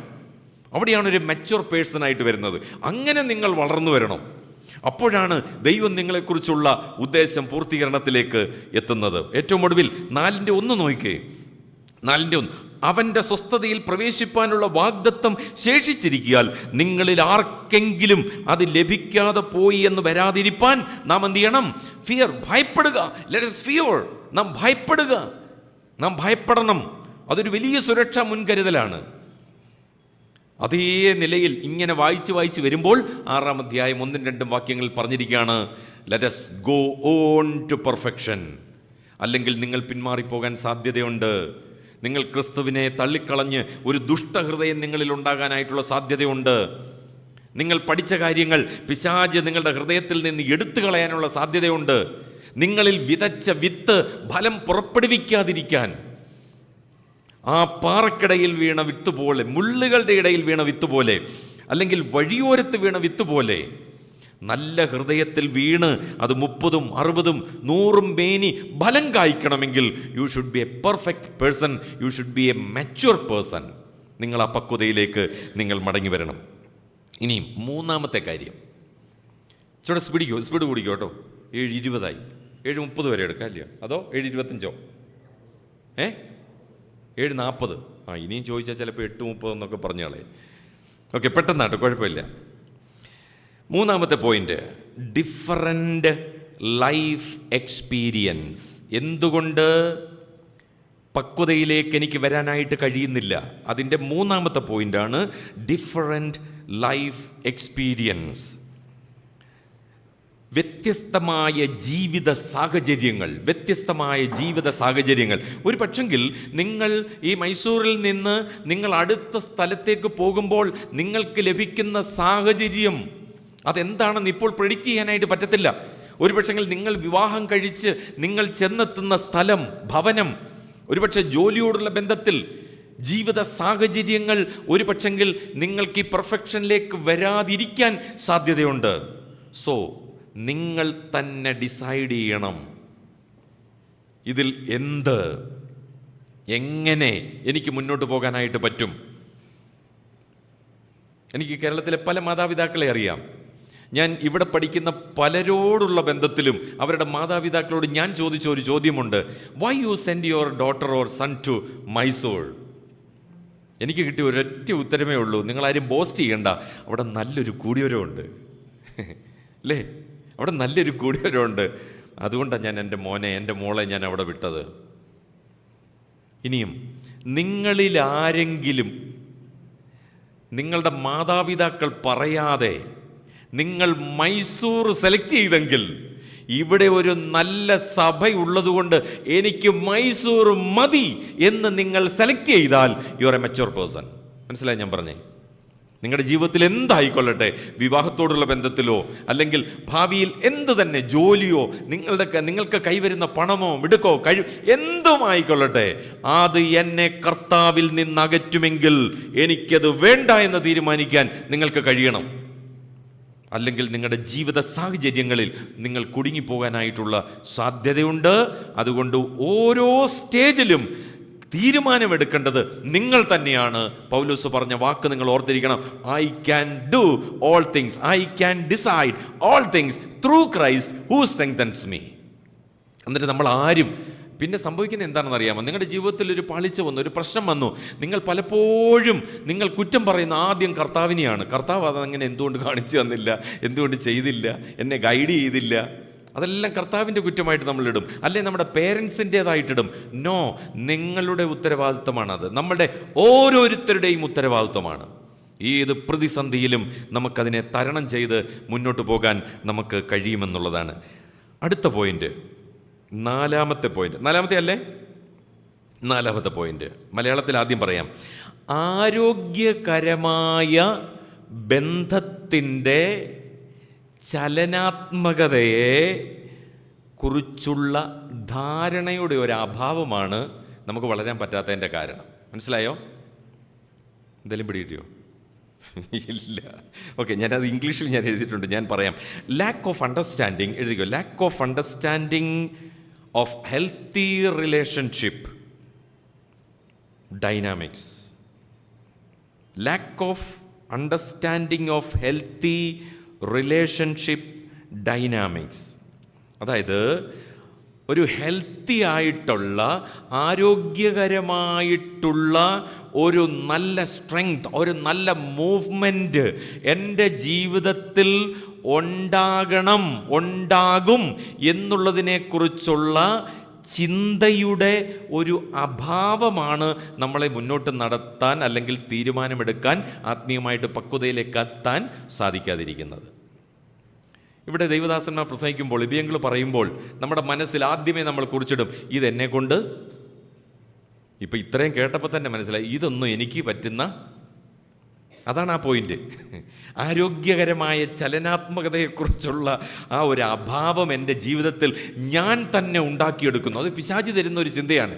Speaker 1: അവിടെയാണ് ഒരു മെച്യൂർ പേഴ്സണായിട്ട് വരുന്നത്. അങ്ങനെ നിങ്ങൾ വളർന്നു വരണം. അപ്പോഴാണ് ദൈവം നിങ്ങളെക്കുറിച്ചുള്ള ഉദ്ദേശം പൂർത്തീകരണത്തിലേക്ക് എത്തുന്നത്. ഏറ്റവും ഒടുവിൽ 4:1 നോക്കിക്കേ. 4:1, അവൻ്റെ സ്വസ്ഥതയിൽ പ്രവേശിപ്പാനുള്ള വാഗ്ദത്തം ശേഷിച്ചിരിക്കിയാൽ നിങ്ങളിൽ ആർക്കെങ്കിലും അത് ലഭിക്കാതെ പോയി എന്ന് വരാതിരിപ്പാൻ നാം എന്ത് ചെയ്യണം? ഫിയർ, ഭയപ്പെടുക. Let us fear. നാം ഭയപ്പെടുക, നാം ഭയപ്പെടണം. അതൊരു വലിയ സുരക്ഷാ മുൻകരുതലാണ്. അതേ നിലയിൽ ഇങ്ങനെ വായിച്ച് വരുമ്പോൾ 6-ാം അധ്യായം 1-2 വാക്യങ്ങളിൽ പറഞ്ഞിരിക്കുകയാണ്, let us go on to perfection. അല്ലെങ്കിൽ നിങ്ങൾ പിന്മാറിപ്പോകാൻ സാധ്യതയുണ്ട്. നിങ്ങൾ ക്രിസ്തുവിനെ തള്ളിക്കളഞ്ഞ് ഒരു ദുഷ്ടഹൃദയം നിങ്ങളിൽ ഉണ്ടാകാനായിട്ടുള്ള സാധ്യതയുണ്ട്. നിങ്ങൾ പഠിച്ച കാര്യങ്ങൾ പിശാച് നിങ്ങളുടെ ഹൃദയത്തിൽ നിന്ന് എടുത്തു കളയാനുള്ള സാധ്യതയുണ്ട്. നിങ്ങളിൽ വിതച്ച വിത്ത് ഫലം പുറപ്പെടുവിക്കാതിരിക്കാൻ ആ പാറക്കിടയിൽ വീണ വിത്ത് പോലെ, മുള്ളുകളുടെ ഇടയിൽ വീണ വിത്ത് പോലെ, അല്ലെങ്കിൽ വഴിയോരത്ത് വീണ വിത്ത് പോലെ നല്ല ഹൃദയത്തിൽ വീണ് അത് 30, 60, 100 മേനി ഫലം കായ്ക്കണമെങ്കിൽ you should be a perfect person, you should be a mature person. നിങ്ങൾ ആ പക്വതയിലേക്ക് നിങ്ങൾ മടങ്ങി വരണം. ഇനിയും 3-ാമത്തെ കാര്യം, ചേട്ടാ സ്പീഡ് കൂടിക്കോ കേട്ടോ. 7:20 7:30 വരെ എടുക്കാം ഇല്ല, അതോ 7:25? 7:40. ഇനിയും ചോദിച്ചാൽ ചിലപ്പോൾ 8:30 എന്നൊക്കെ പറഞ്ഞാളേ. ഓക്കെ, പെട്ടെന്നാട്ടോ, കുഴപ്പമില്ല. 3-ാമത്തെ പോയിന്റ്, ഡിഫറൻറ്റ് ലൈഫ് എക്സ്പീരിയൻസ്. എന്തുകൊണ്ട് പക്വതയിലേക്ക് എനിക്ക് വരാനായിട്ട് കഴിയുന്നില്ല? അതിൻ്റെ 3-ാമത്തെ പോയിന്റാണ് ഡിഫറൻറ്റ് ലൈഫ് എക്സ്പീരിയൻസ്. വ്യത്യസ്തമായ ജീവിത സാഹചര്യങ്ങൾ. ഒരു പക്ഷെങ്കിൽ നിങ്ങൾ ഈ മൈസൂരിൽ നിന്ന് നിങ്ങൾ അടുത്ത സ്ഥലത്തേക്ക് പോകുമ്പോൾ നിങ്ങൾക്ക് ലഭിക്കുന്ന സാഹചര്യം അതെന്താണെന്ന് ഇപ്പോൾ പ്രെഡിക്റ്റ് ചെയ്യാനായിട്ട് പറ്റത്തില്ല. ഒരു പക്ഷെങ്കിൽ നിങ്ങൾ വിവാഹം കഴിച്ച് നിങ്ങൾ ചെന്നെത്തുന്ന സ്ഥലം, ഭവനം, ഒരുപക്ഷെ ജോലിയോടുള്ള ബന്ധത്തിൽ ജീവിത സാഹചര്യങ്ങൾ ഒരു പക്ഷെങ്കിൽ നിങ്ങൾക്ക് ഈ പെർഫെക്ഷനിലേക്ക് വരാതിരിക്കാൻ സാധ്യതയുണ്ട്. സോ നിങ്ങൾ തന്നെ ഡിസൈഡ് ചെയ്യണം, ഇതിൽ എങ്ങനെ എനിക്ക് മുന്നോട്ട് പോകാനായിട്ട് പറ്റും. എനിക്ക് കേരളത്തിലെ പല മാതാപിതാക്കളെ അറിയാം. ഞാൻ ഇവിടെ പഠിക്കുന്ന പലരോടുള്ള ബന്ധത്തിലും അവരുടെ മാതാപിതാക്കളോട് ഞാൻ ചോദിച്ച ഒരു ചോദ്യമുണ്ട്, why you send your daughter or son to Mysore? എനിക്ക് കിട്ടിയ ഒരൊറ്റ ഉത്തരമേ ഉള്ളൂ, നിങ്ങളാരും ബോസ്റ്റ് ചെയ്യണ്ട, അവിടെ നല്ലൊരു കൂടിയവരുണ്ട് അല്ലേ, അവിടെ നല്ലൊരു കൂടിയവരുണ്ട്, അതുകൊണ്ടാണ് ഞാൻ എൻ്റെ മോളെ ഞാൻ അവിടെ വിട്ടത്. ഇനിയും നിങ്ങളിൽ ആരെങ്കിലും നിങ്ങളുടെ മാതാപിതാക്കൾ പറയാതെ നിങ്ങൾ മൈസൂർ സെലക്ട് ചെയ്തെങ്കിൽ, ഇവിടെ ഒരു നല്ല സഭയുള്ളതുകൊണ്ട് എനിക്ക് മൈസൂർ മതി എന്ന് നിങ്ങൾ സെലക്ട് ചെയ്താൽ you are A mature person. മനസ്സിലായി ഞാൻ പറഞ്ഞേ? നിങ്ങളുടെ ജീവിതത്തിൽ എന്തായിക്കൊള്ളട്ടെ, വിവാഹത്തോടുള്ള ബന്ധത്തിലോ അല്ലെങ്കിൽ ഭാവിയിൽ എന്ത് തന്നെ, ജോലിയോ, നിങ്ങൾക്ക് കൈവരുന്ന പണമോ മിടുക്കോ എന്തുമായിക്കൊള്ളട്ടെ, അത് എന്നെ കർത്താവിൽ നിന്നകറ്റുമെങ്കിൽ എനിക്കത് വേണ്ട എന്ന് തീരുമാനിക്കാൻ നിങ്ങൾക്ക് കഴിയണം. അല്ലെങ്കിൽ നിങ്ങളുടെ ജീവിത സാഹചര്യങ്ങളിൽ നിങ്ങൾ കുടുങ്ങിപ്പോകാനായിട്ടുള്ള സാധ്യതയുണ്ട്. അതുകൊണ്ട് ഓരോ സ്റ്റേജിലും തീരുമാനമെടുക്കേണ്ടത് നിങ്ങൾ തന്നെയാണ്. പൗലോസ് പറഞ്ഞ വാക്ക് നിങ്ങൾ ഓർത്തിരിക്കണം, I can do all things, I can decide all things through Christ who strengthens me. എന്നിട്ട് നമ്മൾ ആരും പിന്നെ സംഭവിക്കുന്നത് എന്താണെന്ന് അറിയാമോ? നിങ്ങളുടെ ജീവിതത്തിൽ ഒരു പാളിച്ച വന്നു, ഒരു പ്രശ്നം വന്നു, നിങ്ങൾ പലപ്പോഴും നിങ്ങൾ കുറ്റം പറയുന്ന ആദ്യം കർത്താവിനെയാണ്. കർത്താവ് അതങ്ങനെ എന്തുകൊണ്ട് കാണിച്ചു തന്നില്ല, എന്തുകൊണ്ട് ചെയ്തില്ല, എന്നെ ഗൈഡ് ചെയ്തില്ല, അതെല്ലാം കർത്താവിൻ്റെ കുറ്റമായിട്ട് നമ്മളിടും, അല്ലെ നമ്മുടെ പേരൻസിൻ്റേതായിട്ടിടും. നോ, നിങ്ങളുടെ ഉത്തരവാദിത്വമാണത്, നമ്മളുടെ ഓരോരുത്തരുടെയും ഉത്തരവാദിത്വമാണ്. ഏത് പ്രതിസന്ധിയിലും നമുക്കതിനെ തരണം ചെയ്ത് മുന്നോട്ട് പോകാൻ നമുക്ക് കഴിയുമെന്നുള്ളതാണ്. അടുത്ത പോയിന്റ്, നാലാമത്തെ പോയിന്റ് മലയാളത്തിൽ ആദ്യം പറയാം. ആരോഗ്യകരമായ ബന്ധത്തിൻ്റെ ചലനാത്മകതയെ കുറിച്ചുള്ള ധാരണയുടെ ഒരു അഭാവമാണ് നമുക്ക് വളരാൻ പറ്റാത്തതിൻ്റെ കാരണം. മനസ്സിലായോ? എന്തെങ്കിലും പിടികിട്ടിയോ? ഇല്ല. ഓക്കെ, ഞാനത് ഇംഗ്ലീഷിൽ ഞാൻ എഴുതിയിട്ടുണ്ട്, ഞാൻ പറയാം. ലാക്ക് ഓഫ് അണ്ടർസ്റ്റാൻഡിങ്, എഴുതിക്കോ. Lack of understanding of healthy relationship dynamics. Lack of understanding of healthy relationship dynamics. അതായത് ഒരു ഹെൽത്തി ആയിട്ടുള്ള, ആരോഗ്യകരമായിട്ടുള്ള ഒരു നല്ല സ്ട്രെങ്ത്, ഒരു നല്ല മൂവ്മെൻറ്റ് എൻ്റെ ജീവിതത്തിൽ ഉണ്ടാകും എന്നുള്ളതിനെക്കുറിച്ചുള്ള ചിന്തയുടെ ഒരു അഭാവമാണ് നമ്മളെ മുന്നോട്ട് നടത്താൻ അല്ലെങ്കിൽ തീരുമാനമെടുക്കാൻ, ആത്മീയമായിട്ട് പക്വതയിലേക്ക് എത്താൻ സാധിക്കാതിരിക്കുന്നത്. ഇവിടെ ദൈവദാസന്മാർ പ്രസംഗിക്കുമ്പോൾ, ഇബിയങ്ങൾ പറയുമ്പോൾ നമ്മുടെ മനസ്സിൽ ആദ്യമേ നമ്മൾ കുറിച്ചിടും, ഇതെന്നെ കൊണ്ട്, ഇപ്പം ഇത്രയും കേട്ടപ്പോൾ തന്നെ മനസ്സിലായി ഇതൊന്നും എനിക്ക് പറ്റുന്ന, അതാണ് ആ പോയിന്റ്. ആരോഗ്യകരമായ ചലനാത്മകതയെക്കുറിച്ചുള്ള ആ ഒരു അഭാവം എൻ്റെ ജീവിതത്തിൽ ഞാൻ തന്നെ ഉണ്ടാക്കിയെടുക്കുന്നു. അത് പിശാചി തരുന്ന ഒരു ചിന്തയാണ്.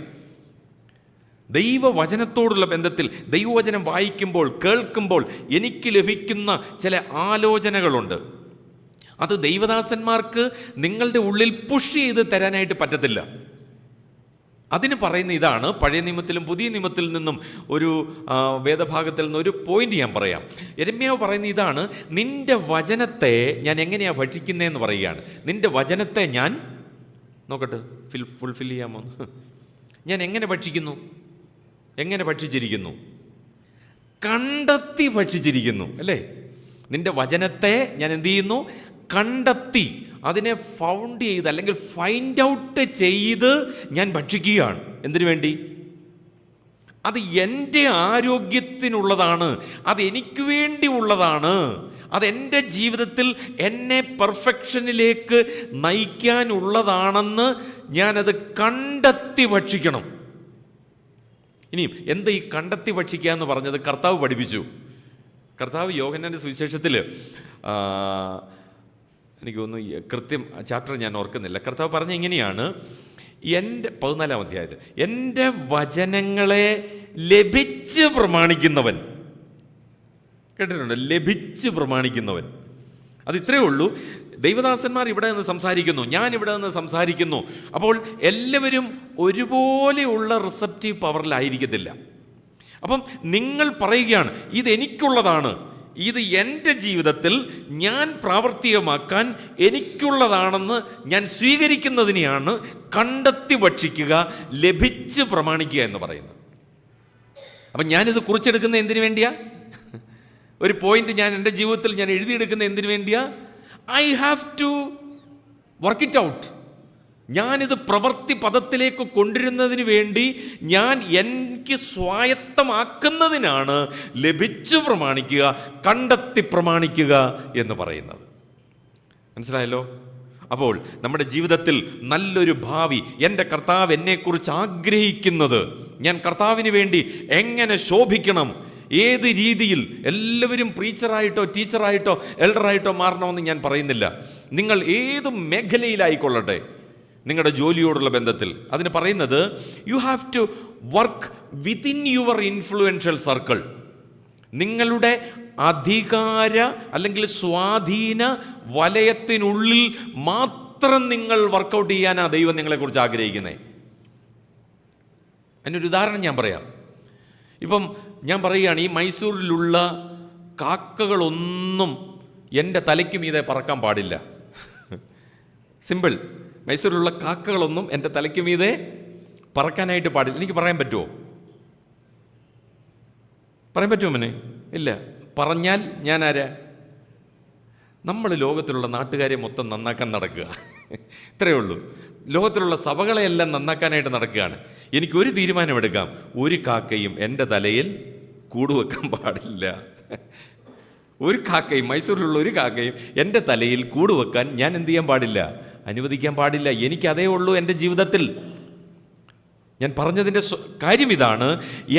Speaker 1: ദൈവവചനത്തോടുള്ള ബന്ധത്തിൽ ദൈവവചനം വായിക്കുമ്പോൾ, കേൾക്കുമ്പോൾ എനിക്ക് ലഭിക്കുന്ന ചില ആലോചനകളുണ്ട്. അത് ദൈവദാസന്മാർക്ക് നിങ്ങളുടെ ഉള്ളിൽ പുഷ് ചെയ്ത് തരാനായിട്ട് പറ്റത്തില്ല. അതിന് പറയുന്ന ഇതാണ്, പഴയ നിയമത്തിലും പുതിയ നിയമത്തിൽ നിന്നും ഒരു വേദഭാഗത്തിൽ നിന്ന് ഒരു പോയിന്റ് ഞാൻ പറയാം. യെരമ്യാവ് പറയുന്ന ഇതാണ്, നിന്റെ വചനത്തെ ഞാൻ എങ്ങനെയാണ് ഭക്ഷിക്കുന്നതെന്ന് പറയുകയാണ്. നിന്റെ വചനത്തെ ഞാൻ നോക്കട്ടെ, ഫുൾഫിൽ ചെയ്യാമോ? ഞാൻ എങ്ങനെ ഭക്ഷിക്കുന്നു? എങ്ങനെ ഭക്ഷിച്ചിരിക്കുന്നു? കണ്ടെത്തി ഭക്ഷിച്ചിരിക്കുന്നു, അല്ലേ? നിന്റെ വചനത്തെ ഞാൻ എന്ത് ചെയ്യുന്നു? കണ്ടെത്തി, അതിനെ ഫൗണ്ട് ചെയ്ത് അല്ലെങ്കിൽ ഫൈൻഡ് ഔട്ട് ചെയ്ത് ഞാൻ ഭക്ഷിക്കുകയാണ്. എന്തിനു വേണ്ടി? അത് എൻ്റെ ആരോഗ്യത്തിനുള്ളതാണ്, അത് എനിക്ക് വേണ്ടി ഉള്ളതാണ്, അതെൻ്റെ ജീവിതത്തിൽ എന്നെ പെർഫെക്ഷനിലേക്ക് നയിക്കാനുള്ളതാണെന്ന് ഞാനത് കണ്ടെത്തി ഭക്ഷിക്കണം. ഇനിയും എന്താ ഈ കണ്ടെത്തി ഭക്ഷിക്കുക എന്ന് പറഞ്ഞത്? കർത്താവ് പഠിപ്പിച്ചു. കർത്താവ് യോഹന്നാൻ്റെ സുവിശേഷത്തിൽ, എനിക്ക് തോന്നുന്നു കൃത്യം ചാപ്റ്റർ ഞാൻ ഓർക്കുന്നില്ല, കർത്താവ് പറഞ്ഞ ഇങ്ങനെയാണ്, എൻ്റെ 14-ാം അധ്യായത്തിൽ, എൻ്റെ വചനങ്ങളെ ലഭിച്ച് പ്രമാണിക്കുന്നവൻ. കേട്ടിട്ടുണ്ടോ? ലഭിച്ച് പ്രമാണിക്കുന്നവൻ. അത് ഇത്രയേ ഉള്ളൂ. ദൈവദാസന്മാർ ഇവിടെ നിന്ന് സംസാരിക്കുന്നു, ഞാൻ ഇവിടെ നിന്ന് സംസാരിക്കുന്നു. അപ്പോൾ എല്ലാവരും ഒരുപോലെയുള്ള റിസപ്റ്റീവ് പവറിലായിരിക്കത്തില്ല. അപ്പം നിങ്ങൾ പറയുകയാണ്, ഇതെനിക്കുള്ളതാണ്, ഇത് എൻ്റെ ജീവിതത്തിൽ ഞാൻ പ്രാവർത്തികമാക്കാൻ എനിക്കുള്ളതാണെന്ന് ഞാൻ സ്വീകരിക്കുന്നതിനെയാണ് കണ്ടെത്തി ഭക്ഷിക്കുക, ലഭിച്ച് പ്രമാണിക്കുക എന്ന് പറയുന്നത്. അപ്പം ഞാനിത് കുറിച്ചെടുക്കുന്ന എന്തിനു വേണ്ടിയാ? ഒരു പോയിന്റ് ഞാൻ എൻ്റെ ജീവിതത്തിൽ ഞാൻ എഴുതിയെടുക്കുന്ന എന്തിനു വേണ്ടിയാ? I have to work it out. ഞാനിത് പ്രവൃത്തി പദത്തിലേക്ക് കൊണ്ടുവരുന്നതിന് വേണ്ടി, ഞാൻ എനിക്ക് സ്വായത്തമാക്കുന്നതിനാണ് ലഭിച്ചു പ്രമാണിക്കുക, കണ്ടെത്തി പ്രമാണിക്കുക എന്ന് പറയുന്നത്. മനസ്സിലായല്ലോ? അപ്പോൾ നമ്മുടെ ജീവിതത്തിൽ നല്ലൊരു ഭാവി, എൻ്റെ കർത്താവ് എന്നെക്കുറിച്ച് ആഗ്രഹിക്കുന്നത്, ഞാൻ കർത്താവിന് വേണ്ടി എങ്ങനെ ശോഭിക്കണം, ഏത് രീതിയിൽ, എല്ലാവരും പ്രീച്ചറായിട്ടോ ടീച്ചറായിട്ടോ എൽഡറായിട്ടോ മാറണമെന്ന് ഞാൻ പറയുന്നില്ല. നിങ്ങൾ ഏത് മേഖലയിലായിക്കൊള്ളട്ടെ, നിങ്ങളുടെ ജോലിയോടുള്ള ബന്ധത്തിൽ, അതിന് പറയുന്നത് you have to work within your influential circle. നിങ്ങളുടെ അധികാര അല്ലെങ്കിൽ സ്വാധീന വലയത്തിനുള്ളിൽ മാത്രം നിങ്ങൾ വർക്കൗട്ട് ചെയ്യാനാണ് ദൈവം നിങ്ങളെക്കുറിച്ച് ആഗ്രഹിക്കുന്നത്. അതിനൊരു ഉദാഹരണം ഞാൻ പറയാം. ഇപ്പം ഞാൻ പറയുകയാണ്, ഈ മൈസൂരിലുള്ള കാക്കകളൊന്നും എൻ്റെ തലയ്ക്ക് മീതെ പറക്കാൻ പാടില്ല. സിമ്പിൾ. മൈസൂരിലുള്ള കാക്കകളൊന്നും എൻ്റെ തലയ്ക്ക് മീതെ പറക്കാനായിട്ട് പാടില്ല. എനിക്ക് പറയാൻ പറ്റുമോ? പറയാൻ പറ്റുമോ മോനെ? ഇല്ല. പറഞ്ഞാൽ ഞാൻ ആരാ? നമ്മൾ ലോകത്തിലുള്ള നാട്ടുകാരെ മൊത്തം നന്നാക്കാൻ നടക്കുക. ഇത്രയേ ഉള്ളൂ. ലോകത്തിലുള്ള സഭകളെയെല്ലാം നന്നാക്കാനായിട്ട് നടക്കുകയാണ്. എനിക്കൊരു തീരുമാനമെടുക്കാം, ഒരു കാക്കയും എൻ്റെ തലയിൽ കൂടുവെക്കാൻ പാടില്ല. ഒരു കാക്കയും, മൈസൂരിലുള്ള ഒരു കാക്കയും എൻ്റെ തലയിൽ കൂടുവെക്കാൻ ഞാൻ എന്ത് ചെയ്യാൻ പാടില്ല? അനുവദിക്കാൻ പാടില്ല. എനിക്കതേ ഉള്ളൂ എൻ്റെ ജീവിതത്തിൽ. ഞാൻ പറഞ്ഞതിൻ്റെ കാര്യം ഇതാണ്,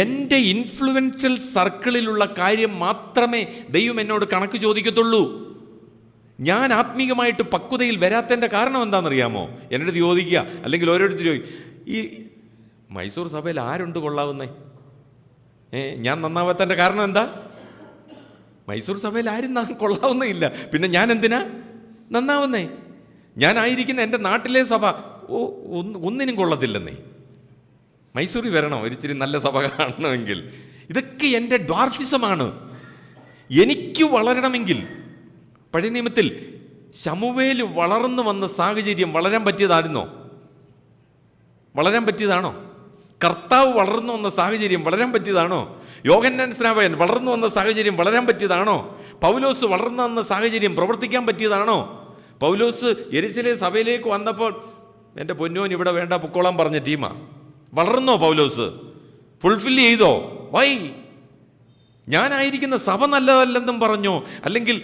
Speaker 1: എൻ്റെ ഇൻഫ്ലുവൻഷ്യൽ സർക്കിളിലുള്ള കാര്യം മാത്രമേ ദൈവം എന്നോട് കണക്ക് ചോദിക്കത്തുള്ളൂ. ഞാൻ ആത്മീകമായിട്ട് പക്വതയിൽ വരാത്തതിൻ്റെ കാരണം എന്താണെന്നറിയാമോ? എൻ്റെ അടുത്ത് ചോദിക്കുക, അല്ലെങ്കിൽ ഓരോരുത്തർ ചോദിക്കും, ഈ മൈസൂർ സഭയിൽ ആരുണ്ട് കൊള്ളാവുന്നേ? ഞാൻ നന്നാവാത്തതിൻ്റെ കാരണം എന്താ? മൈസൂർ സഭയിൽ ആരും കൊള്ളാവുന്നില്ല, പിന്നെ ഞാൻ എന്തിനാ നന്നാവുന്നേ? ഞാനായിരിക്കുന്ന എൻ്റെ നാട്ടിലെ സഭ ഒന്നിനും കൊള്ളത്തില്ലെന്നേ. മൈസൂരിൽ വരണോ ഒരിച്ചിരി നല്ല സഭ കാണണമെങ്കിൽ? ഇതൊക്കെ എൻ്റെ ഡ്വാർഫിസമാണ്. എനിക്ക് വളരണമെങ്കിൽ, പഴയ നിയമത്തിൽ ശമൂവേൽ വളർന്നു വന്ന സാഹചര്യം വളരാൻ പറ്റിയതായിരുന്നോ? വളരാൻ പറ്റിയതാണോ? കർത്താവ് വളർന്നു വന്ന സാഹചര്യം വളരാൻ പറ്റിയതാണോ? യോഹന്നാൻ സ്നാപകൻ വളർന്നു വന്ന സാഹചര്യം വളരാൻ പറ്റിയതാണോ? പൗലോസ് വളർന്നു വന്ന സാഹചര്യം പ്രവർത്തിക്കാൻ പറ്റിയതാണോ? പൗലോസ് യെരുശലേം സഭയിലേക്ക് വന്നപ്പോൾ എൻ്റെ പൊന്നോൻ ഇവിടെ വേണ്ട പൊക്കോളാൻ പറഞ്ഞ ടീമാ. വളർന്നോ പൗലോസ്? ഫുൾഫിൽ ചെയ്തോ? വൈ? ഞാനായിരിക്കുന്ന സഭ നല്ലതല്ലെന്നും പറഞ്ഞോ, അല്ലെങ്കിൽ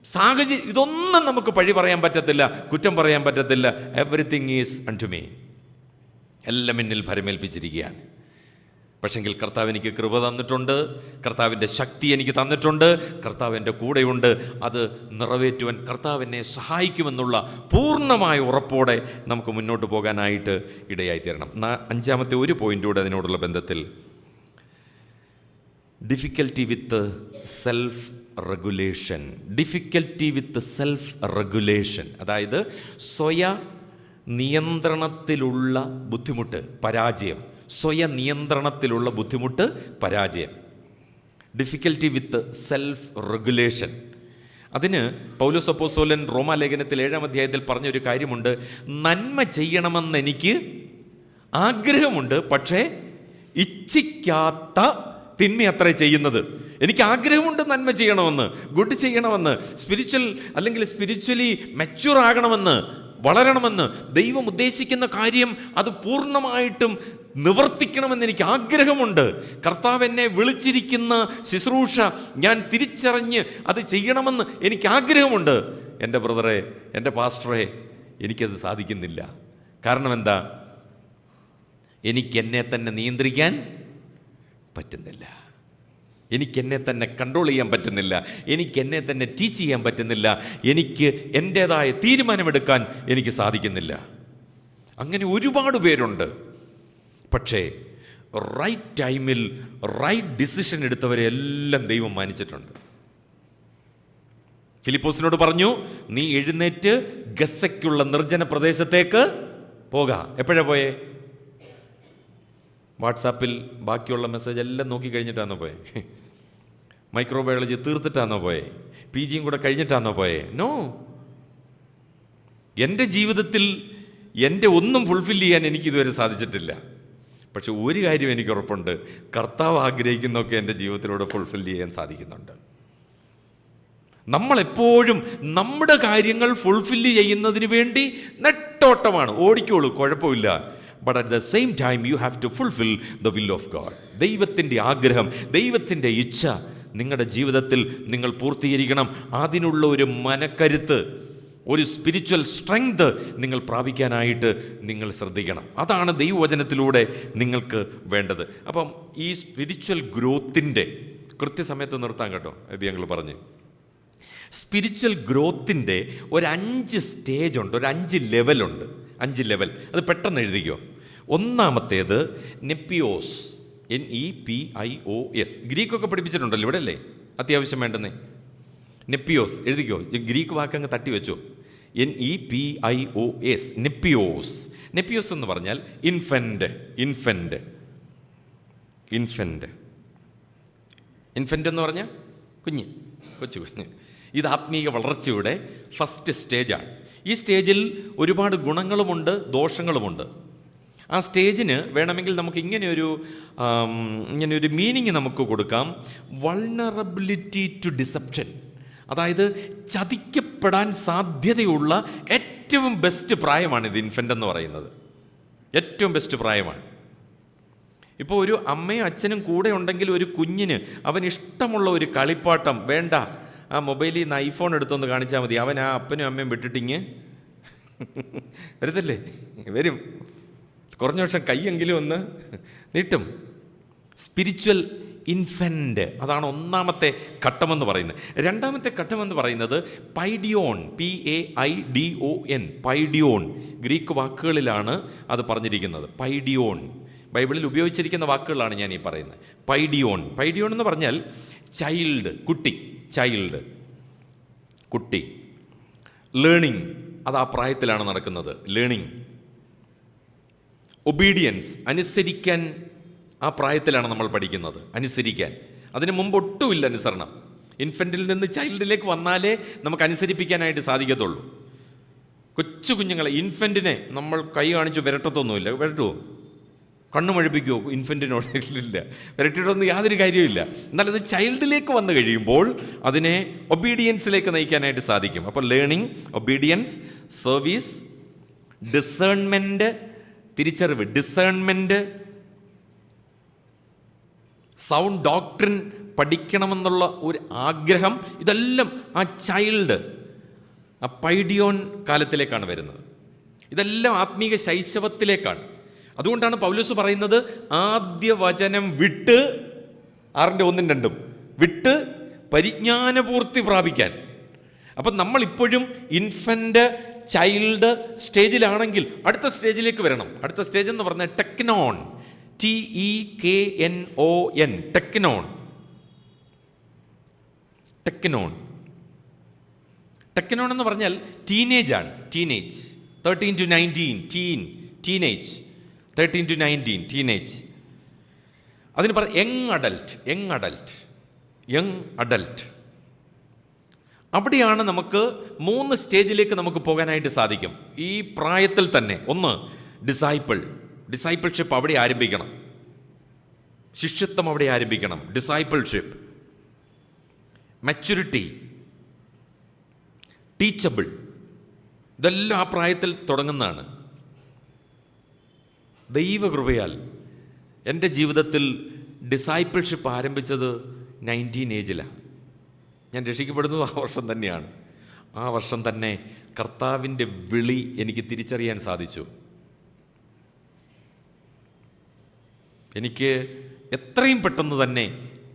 Speaker 1: സാഹചര്യം, ഇതൊന്നും നമുക്ക് പഴി പറയാൻ പറ്റത്തില്ല, കുറ്റം പറയാൻ പറ്റത്തില്ല. എവറിത്തിങ് ഈസ് അൺടു മീ, എല്ലാം എന്നിൽ ഭരമേൽപ്പിച്ചിരിക്കുകയാണ്. പക്ഷെങ്കിൽ കർത്താവ് എനിക്ക് കൃപ തന്നിട്ടുണ്ട്, കർത്താവിൻ്റെ ശക്തി എനിക്ക് തന്നിട്ടുണ്ട്, കർത്താവ് എൻ്റെ കൂടെയുണ്ട്. അത് നിറവേറ്റുവാൻ കർത്താവ് എന്നെ സഹായിക്കുമെന്നുള്ള പൂർണ്ണമായ ഉറപ്പോടെ നമുക്ക് മുന്നോട്ട് പോകാനായിട്ട് ഇടയായിത്തീരണം. അഞ്ചാമത്തെ ഒരു പോയിൻ്റൂടെ അതിനോടുള്ള ബന്ധത്തിൽ, ഡിഫിക്കൽറ്റി വിത്ത് സെൽഫ് റെഗുലേഷൻ. ഡിഫിക്കൽറ്റി വിത്ത് സെൽഫ് റെഗുലേഷൻ, അതായത് നിയന്ത്രണത്തിലുള്ള ബുദ്ധിമുട്ട്, പരാജയം. നിയന്ത്രണത്തിലുള്ള ബുദ്ധിമുട്ട്, പരാജയം. ഡിഫിക്കൽറ്റി വിത്ത് സെൽഫ് റെഗുലേഷൻ. അതിന് പൗലോസ് അപ്പോസ്തലൻ റോമാലേഖനത്തിൽ 7-ാം അധ്യായത്തിൽ പറഞ്ഞൊരു കാര്യമുണ്ട്. നന്മ ചെയ്യണമെന്ന് എനിക്ക് ആഗ്രഹമുണ്ട്, പക്ഷേ ഇച്ഛിക്കാത്ത തിന്മ അത്ര ചെയ്യുന്നത്. എനിക്ക് ആഗ്രഹമുണ്ട് നന്മ ചെയ്യണമെന്ന്, ഗുഡ് ചെയ്യണമെന്ന്, സ്പിരിച്വലി മെച്യൂർ ആകണമെന്ന്, വളരണമെന്ന്, ദൈവം ഉദ്ദേശിക്കുന്ന കാര്യം അത് പൂർണ്ണമായിട്ടും നിവർത്തിക്കണമെന്ന് എനിക്ക് ആഗ്രഹമുണ്ട്. കർത്താവ് എന്നെ വിളിച്ചിരിക്കുന്ന ശുശ്രൂഷ ഞാൻ തിരിച്ചറിഞ്ഞ് അത് ചെയ്യണമെന്ന് എനിക്ക് ആഗ്രഹമുണ്ട്. എൻ്റെ ബ്രദറെ, എൻ്റെ പാസ്റ്ററെ, എനിക്കത് സാധിക്കുന്നില്ല. കാരണം എന്താ? എനിക്കെന്നെ തന്നെ നിയന്ത്രിക്കാൻ പറ്റുന്നില്ല, എനിക്കെന്നെ തന്നെ കൺട്രോൾ ചെയ്യാൻ പറ്റുന്നില്ല, എനിക്കെന്നെ തന്നെ ടീച്ച് ചെയ്യാൻ പറ്റുന്നില്ല, എനിക്ക് എൻ്റേതായ തീരുമാനമെടുക്കാൻ എനിക്ക് സാധിക്കുന്നില്ല. അങ്ങനെ ഒരുപാട് പേരുണ്ട്. പക്ഷേ റൈറ്റ് ടൈമിൽ റൈറ്റ് ഡിസിഷൻ എടുത്തവരെ എല്ലാം ദൈവം മാനിച്ചിട്ടുണ്ട്. ഫിലിപ്പോസിനോട് പറഞ്ഞു, നീ എഴുന്നേറ്റ് ഗസ്സയ്ക്കുള്ള നിർജ്ജന പ്രദേശത്തേക്ക് പോകാം. എപ്പോഴാണ് പോയേ? വാട്സാപ്പിൽ ബാക്കിയുള്ള മെസ്സേജ് എല്ലാം നോക്കി കഴിഞ്ഞിട്ടാണോ പോയെ? മൈക്രോബയോളജി തീർത്തിട്ടാണോ പോയെ? PGയും കൂടെ കഴിഞ്ഞിട്ടാണോ പോയെ? നോ. എൻ്റെ ജീവിതത്തിൽ എൻ്റെ ഒന്നും ഫുൾഫിൽ ചെയ്യാൻ എനിക്കിതുവരെ സാധിച്ചിട്ടില്ല. പക്ഷെ ഒരു കാര്യം എനിക്ക് ഉറപ്പുണ്ട്, കർത്താവ് ആഗ്രഹിക്കുന്നതൊക്കെ എൻ്റെ ജീവിതത്തിലൂടെ ഫുൾഫിൽ ചെയ്യാൻ സാധിക്കുന്നുണ്ട്. നമ്മളെപ്പോഴും നമ്മുടെ കാര്യങ്ങൾ ഫുൾഫിൽ ചെയ്യുന്നതിന് വേണ്ടി നെട്ടോട്ടമാണ്. ഓടിക്കോളൂ, കുഴപ്പമില്ല. But at the same time you have to fulfil the will of God. ദൈവത്തിൻ്റെ ആഗ്രഹം, ദൈവത്തിൻ്റെ ഇച്ഛ നിങ്ങളുടെ ജീവിതത്തിൽ നിങ്ങൾ പൂർത്തീകരിക്കണം. അതിനുള്ള ഒരു മനക്കരുത്ത്, ഒരു സ്പിരിച്വൽ സ്ട്രെങ്ത് നിങ്ങൾ പ്രാപിക്കാനായിട്ട് നിങ്ങൾ ശ്രദ്ധിക്കണം. അതാണ് ദൈവവചനത്തിലൂടെ നിങ്ങൾക്ക് വേണ്ടത്. അപ്പം ഈ സ്പിരിച്വൽ ഗ്രോത്തിൻ്റെ കൃത്യസമയത്ത് നിർത്താൻ കേട്ടോ, ഞങ്ങൾ പറഞ്ഞ് സ്പിരിച്വൽ ഗ്രോത്തിൻ്റെ ഒരു 5 സ്റ്റേജ് ഉണ്ട്, ഒരു 5 ലെവലുണ്ട്. 5 ലെവൽ, അത് പെട്ടെന്ന് എഴുതിക്കോ. ഒന്നാമത്തേത് നെപ്പിയോസ്, NEPIOS. ഗ്രീക്കൊക്കെ പഠിപ്പിച്ചിട്ടുണ്ടല്ലോ ഇവിടെ അല്ലേ, അത്യാവശ്യം വേണ്ടെന്നേ. നെപ്പിയോസ് എഴുതിക്കോ, ഗ്രീക്ക് വാക്കങ്ങ് തട്ടി വെച്ചോ. NEPIOS, നെപ്പിയോസ്. നെപ്പിയോസ് എന്ന് പറഞ്ഞാൽ ഇൻഫൻ്റ് എന്ന് പറഞ്ഞാൽ കൊച്ചു കുഞ്ഞ്. ഇത് ആത്മീയ വളർച്ചയുടെ ഫസ്റ്റ് സ്റ്റേജാണ്. ഈ സ്റ്റേജിൽ ഒരുപാട് ഗുണങ്ങളുമുണ്ട്, ദോഷങ്ങളുമുണ്ട്. ആ സ്റ്റേജിന് വേണമെങ്കിൽ നമുക്ക് ഇങ്ങനെയൊരു മീനിങ് നമുക്ക് കൊടുക്കാം. വൾണറബിലിറ്റി ടു ഡിസെപ്ഷൻ, അതായത് ചതിക്കപ്പെടാൻ സാധ്യതയുള്ള ഏറ്റവും ബെസ്റ്റ് പ്രായമാണിത്. ഇൻഫൻ്റ് എന്ന് പറയുന്നത് ഏറ്റവും ബെസ്റ്റ് പ്രായമാണ്. ഇപ്പോൾ ഒരു അമ്മയും അച്ഛനും കൂടെ ഉണ്ടെങ്കിൽ ഒരു കുഞ്ഞിന് അവന് ഇഷ്ടമുള്ള ഒരു കളിപ്പാട്ടം വേണ്ട, ആ മൊബൈലിൽ നിന്ന് ഐഫോൺ എടുത്തൊന്ന് കാണിച്ചാൽ മതി, അവൻ ആ അപ്പനും അമ്മയും വിട്ടിട്ടിങ്ങ് വരത്തില്ലേ? വരും. കുറഞ്ഞ വർഷം കൈയെങ്കിലും ഒന്ന് നീട്ടും. സ്പിരിച്വൽ ഇൻഫൻ്റ്, അതാണ് ഒന്നാമത്തെ ഘട്ടമെന്ന് പറയുന്നത്. രണ്ടാമത്തെ ഘട്ടമെന്ന് പറയുന്നത് പൈഡിയോൺ, PAIDON, പൈഡിയോൺ. ഗ്രീക്ക് വാക്കുകളിലാണ് അത് പറഞ്ഞിരിക്കുന്നത്. പൈഡിയോൺ ബൈബിളിൽ ഉപയോഗിച്ചിരിക്കുന്ന വാക്കുകളാണ് ഞാൻ ഈ പറയുന്നത്. പൈഡിയോൺ എന്ന് പറഞ്ഞാൽ ചൈൽഡ്, കുട്ടി. ലേണിംഗ്, അത് ആ പ്രായത്തിലാണ് നടക്കുന്നത്. ലേണിംഗ്. ഒബീഡിയൻസ്, അനുസരിക്കാൻ ആ പ്രായത്തിലാണ് നമ്മൾ പഠിക്കുന്നത്. അനുസരിക്കാൻ, അതിന് മുമ്പ് ഒട്ടുമില്ല അനുസരണം. ഇൻഫൻറ്റിൽ നിന്ന് ചൈൽഡിലേക്ക് വന്നാലേ നമുക്ക് അനുസരിപ്പിക്കാനായിട്ട് സാധിക്കത്തുള്ളൂ. കൊച്ചു കുഞ്ഞുങ്ങളെ, ഇൻഫൻറ്റിനെ നമ്മൾ കൈ കാണിച്ചു വിരട്ടത്തൊന്നുമില്ല. വിരട്ടുമോ? കണ്ണു മഴിപ്പിക്കുമോ? ഇൻഫൻറ്റിനോട് ഇല്ല, വിരട്ടിയിട്ടൊന്നും യാതൊരു കാര്യമില്ല. എന്നാൽ അത് ചൈൽഡിലേക്ക് വന്നു കഴിയുമ്പോൾ അതിനെ ഒബീഡിയൻസിലേക്ക് നയിക്കാനായിട്ട് സാധിക്കും. അപ്പോൾ ലേണിംഗ്, ഒബീഡിയൻസ്, സർവീസ്, ഡിസേൺമെൻറ്റ്, തിരിച്ചറിവ്, ഡിസേൺമെൻറ്റ്, സൗണ്ട് ഡോക്ട്രിൻ പഠിക്കണമെന്നുള്ള ഒരു ആഗ്രഹം, ഇതെല്ലാം ആ ചൈൽഡ്, ആ പൈഡിയോൺ കാലത്തിലേക്കാണ് വരുന്നത്. ഇതെല്ലാം ആത്മീക ശൈശവത്തിലേക്കാണ്. അതുകൊണ്ടാണ് പൗലോസ് പറയുന്നത് ആദ്യ വചനം വിട്ട് 6:1-2 വിട്ട് പരിജ്ഞാനപൂർത്തി പ്രാപിക്കാൻ. അപ്പം നമ്മളിപ്പോഴും ഇൻഫൻ്റ് ചൈൽഡ് സ്റ്റേജിലാണെങ്കിൽ അടുത്ത സ്റ്റേജിലേക്ക് വരണം. അടുത്ത സ്റ്റേജ് എന്ന് പറഞ്ഞാൽ ടെക്നോൺ, TEKNON, ടെക്നോൺ. ടെക്നോൺ ടെക്നോൺ എന്ന് പറഞ്ഞാൽ ടീനേജ് ആണ്. Teenage 13 to 19, teenage 13 to 19, teenage. അതിന് യങ് അഡൽട്ട്. അവിടെയാണ് നമുക്ക് 3 സ്റ്റേജിലേക്ക് നമുക്ക് പോകാനായിട്ട് സാധിക്കും ഈ പ്രായത്തിൽ തന്നെ. ഒന്ന്, ഡിസൈപ്പിൾഷിപ്പ് അവിടെ ആരംഭിക്കണം. ശിഷ്യത്വം അവിടെ ആരംഭിക്കണം. ഡിസൈപ്പിൾഷിപ്പ്. മെച്യൂരിറ്റി, ടീച്ചബിൾ, ഇതെല്ലാം ആ പ്രായത്തിൽ തുടങ്ങുന്നതാണ്. ദൈവകൃപയാൽ എൻ്റെ ജീവിതത്തിൽ ഡിസൈപ്പിൾഷിപ്പ് ആരംഭിച്ചത് 19 ഏജിലാണ്. ഞാൻ രക്ഷിക്കപ്പെടുന്നത് ആ വർഷം തന്നെയാണ്. ആ വർഷം തന്നെ കർത്താവിൻ്റെ വിളി എനിക്ക് തിരിച്ചറിയാൻ സാധിച്ചു. എനിക്ക് എത്രയും പെട്ടെന്ന് തന്നെ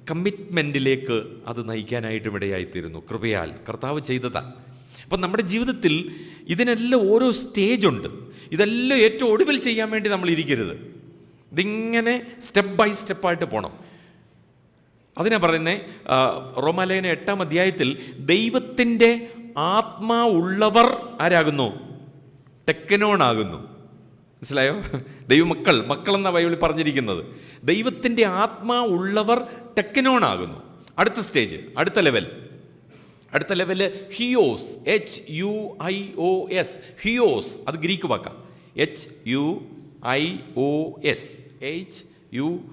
Speaker 1: കമ്മിറ്റ്മെൻറ്റിലേക്ക് അത് നയിക്കാനായിട്ടും ഇടയായിത്തീരുന്നു. കൃപയാൽ കർത്താവ് ചെയ്തതാണ്. അപ്പം നമ്മുടെ ജീവിതത്തിൽ ഇതിനെല്ലാം ഓരോ സ്റ്റേജുണ്ട്. ഇതെല്ലാം ഏറ്റവും ഒടുവിൽ ചെയ്യാൻ വേണ്ടി നമ്മൾ ഇരിക്കരുത്. ഇതിങ്ങനെ സ്റ്റെപ്പ് ബൈ സ്റ്റെപ്പായിട്ട് പോകണം. അതിനാ പറയുന്നത് റോമാലേഖനം 8-ാം അധ്യായത്തിൽ ദൈവത്തിൻ്റെ ആത്മാവുള്ളവർ ആരാകുന്നു? ടെക്നോൺ ആകുന്നു. മനസ്സിലായോ? മക്കളെന്ന ബൈബിളിൽ പറഞ്ഞിരിക്കുന്നത്. ദൈവത്തിൻ്റെ ആത്മാവുള്ളവർ ടെക്നോൺ ആകുന്നു. അടുത്ത സ്റ്റേജ്, അടുത്ത ലെവല് ഹിയോസ്, HUIOS, ഹിയോസ്. അത് ഗ്രീക്ക് വാക്കാണ്.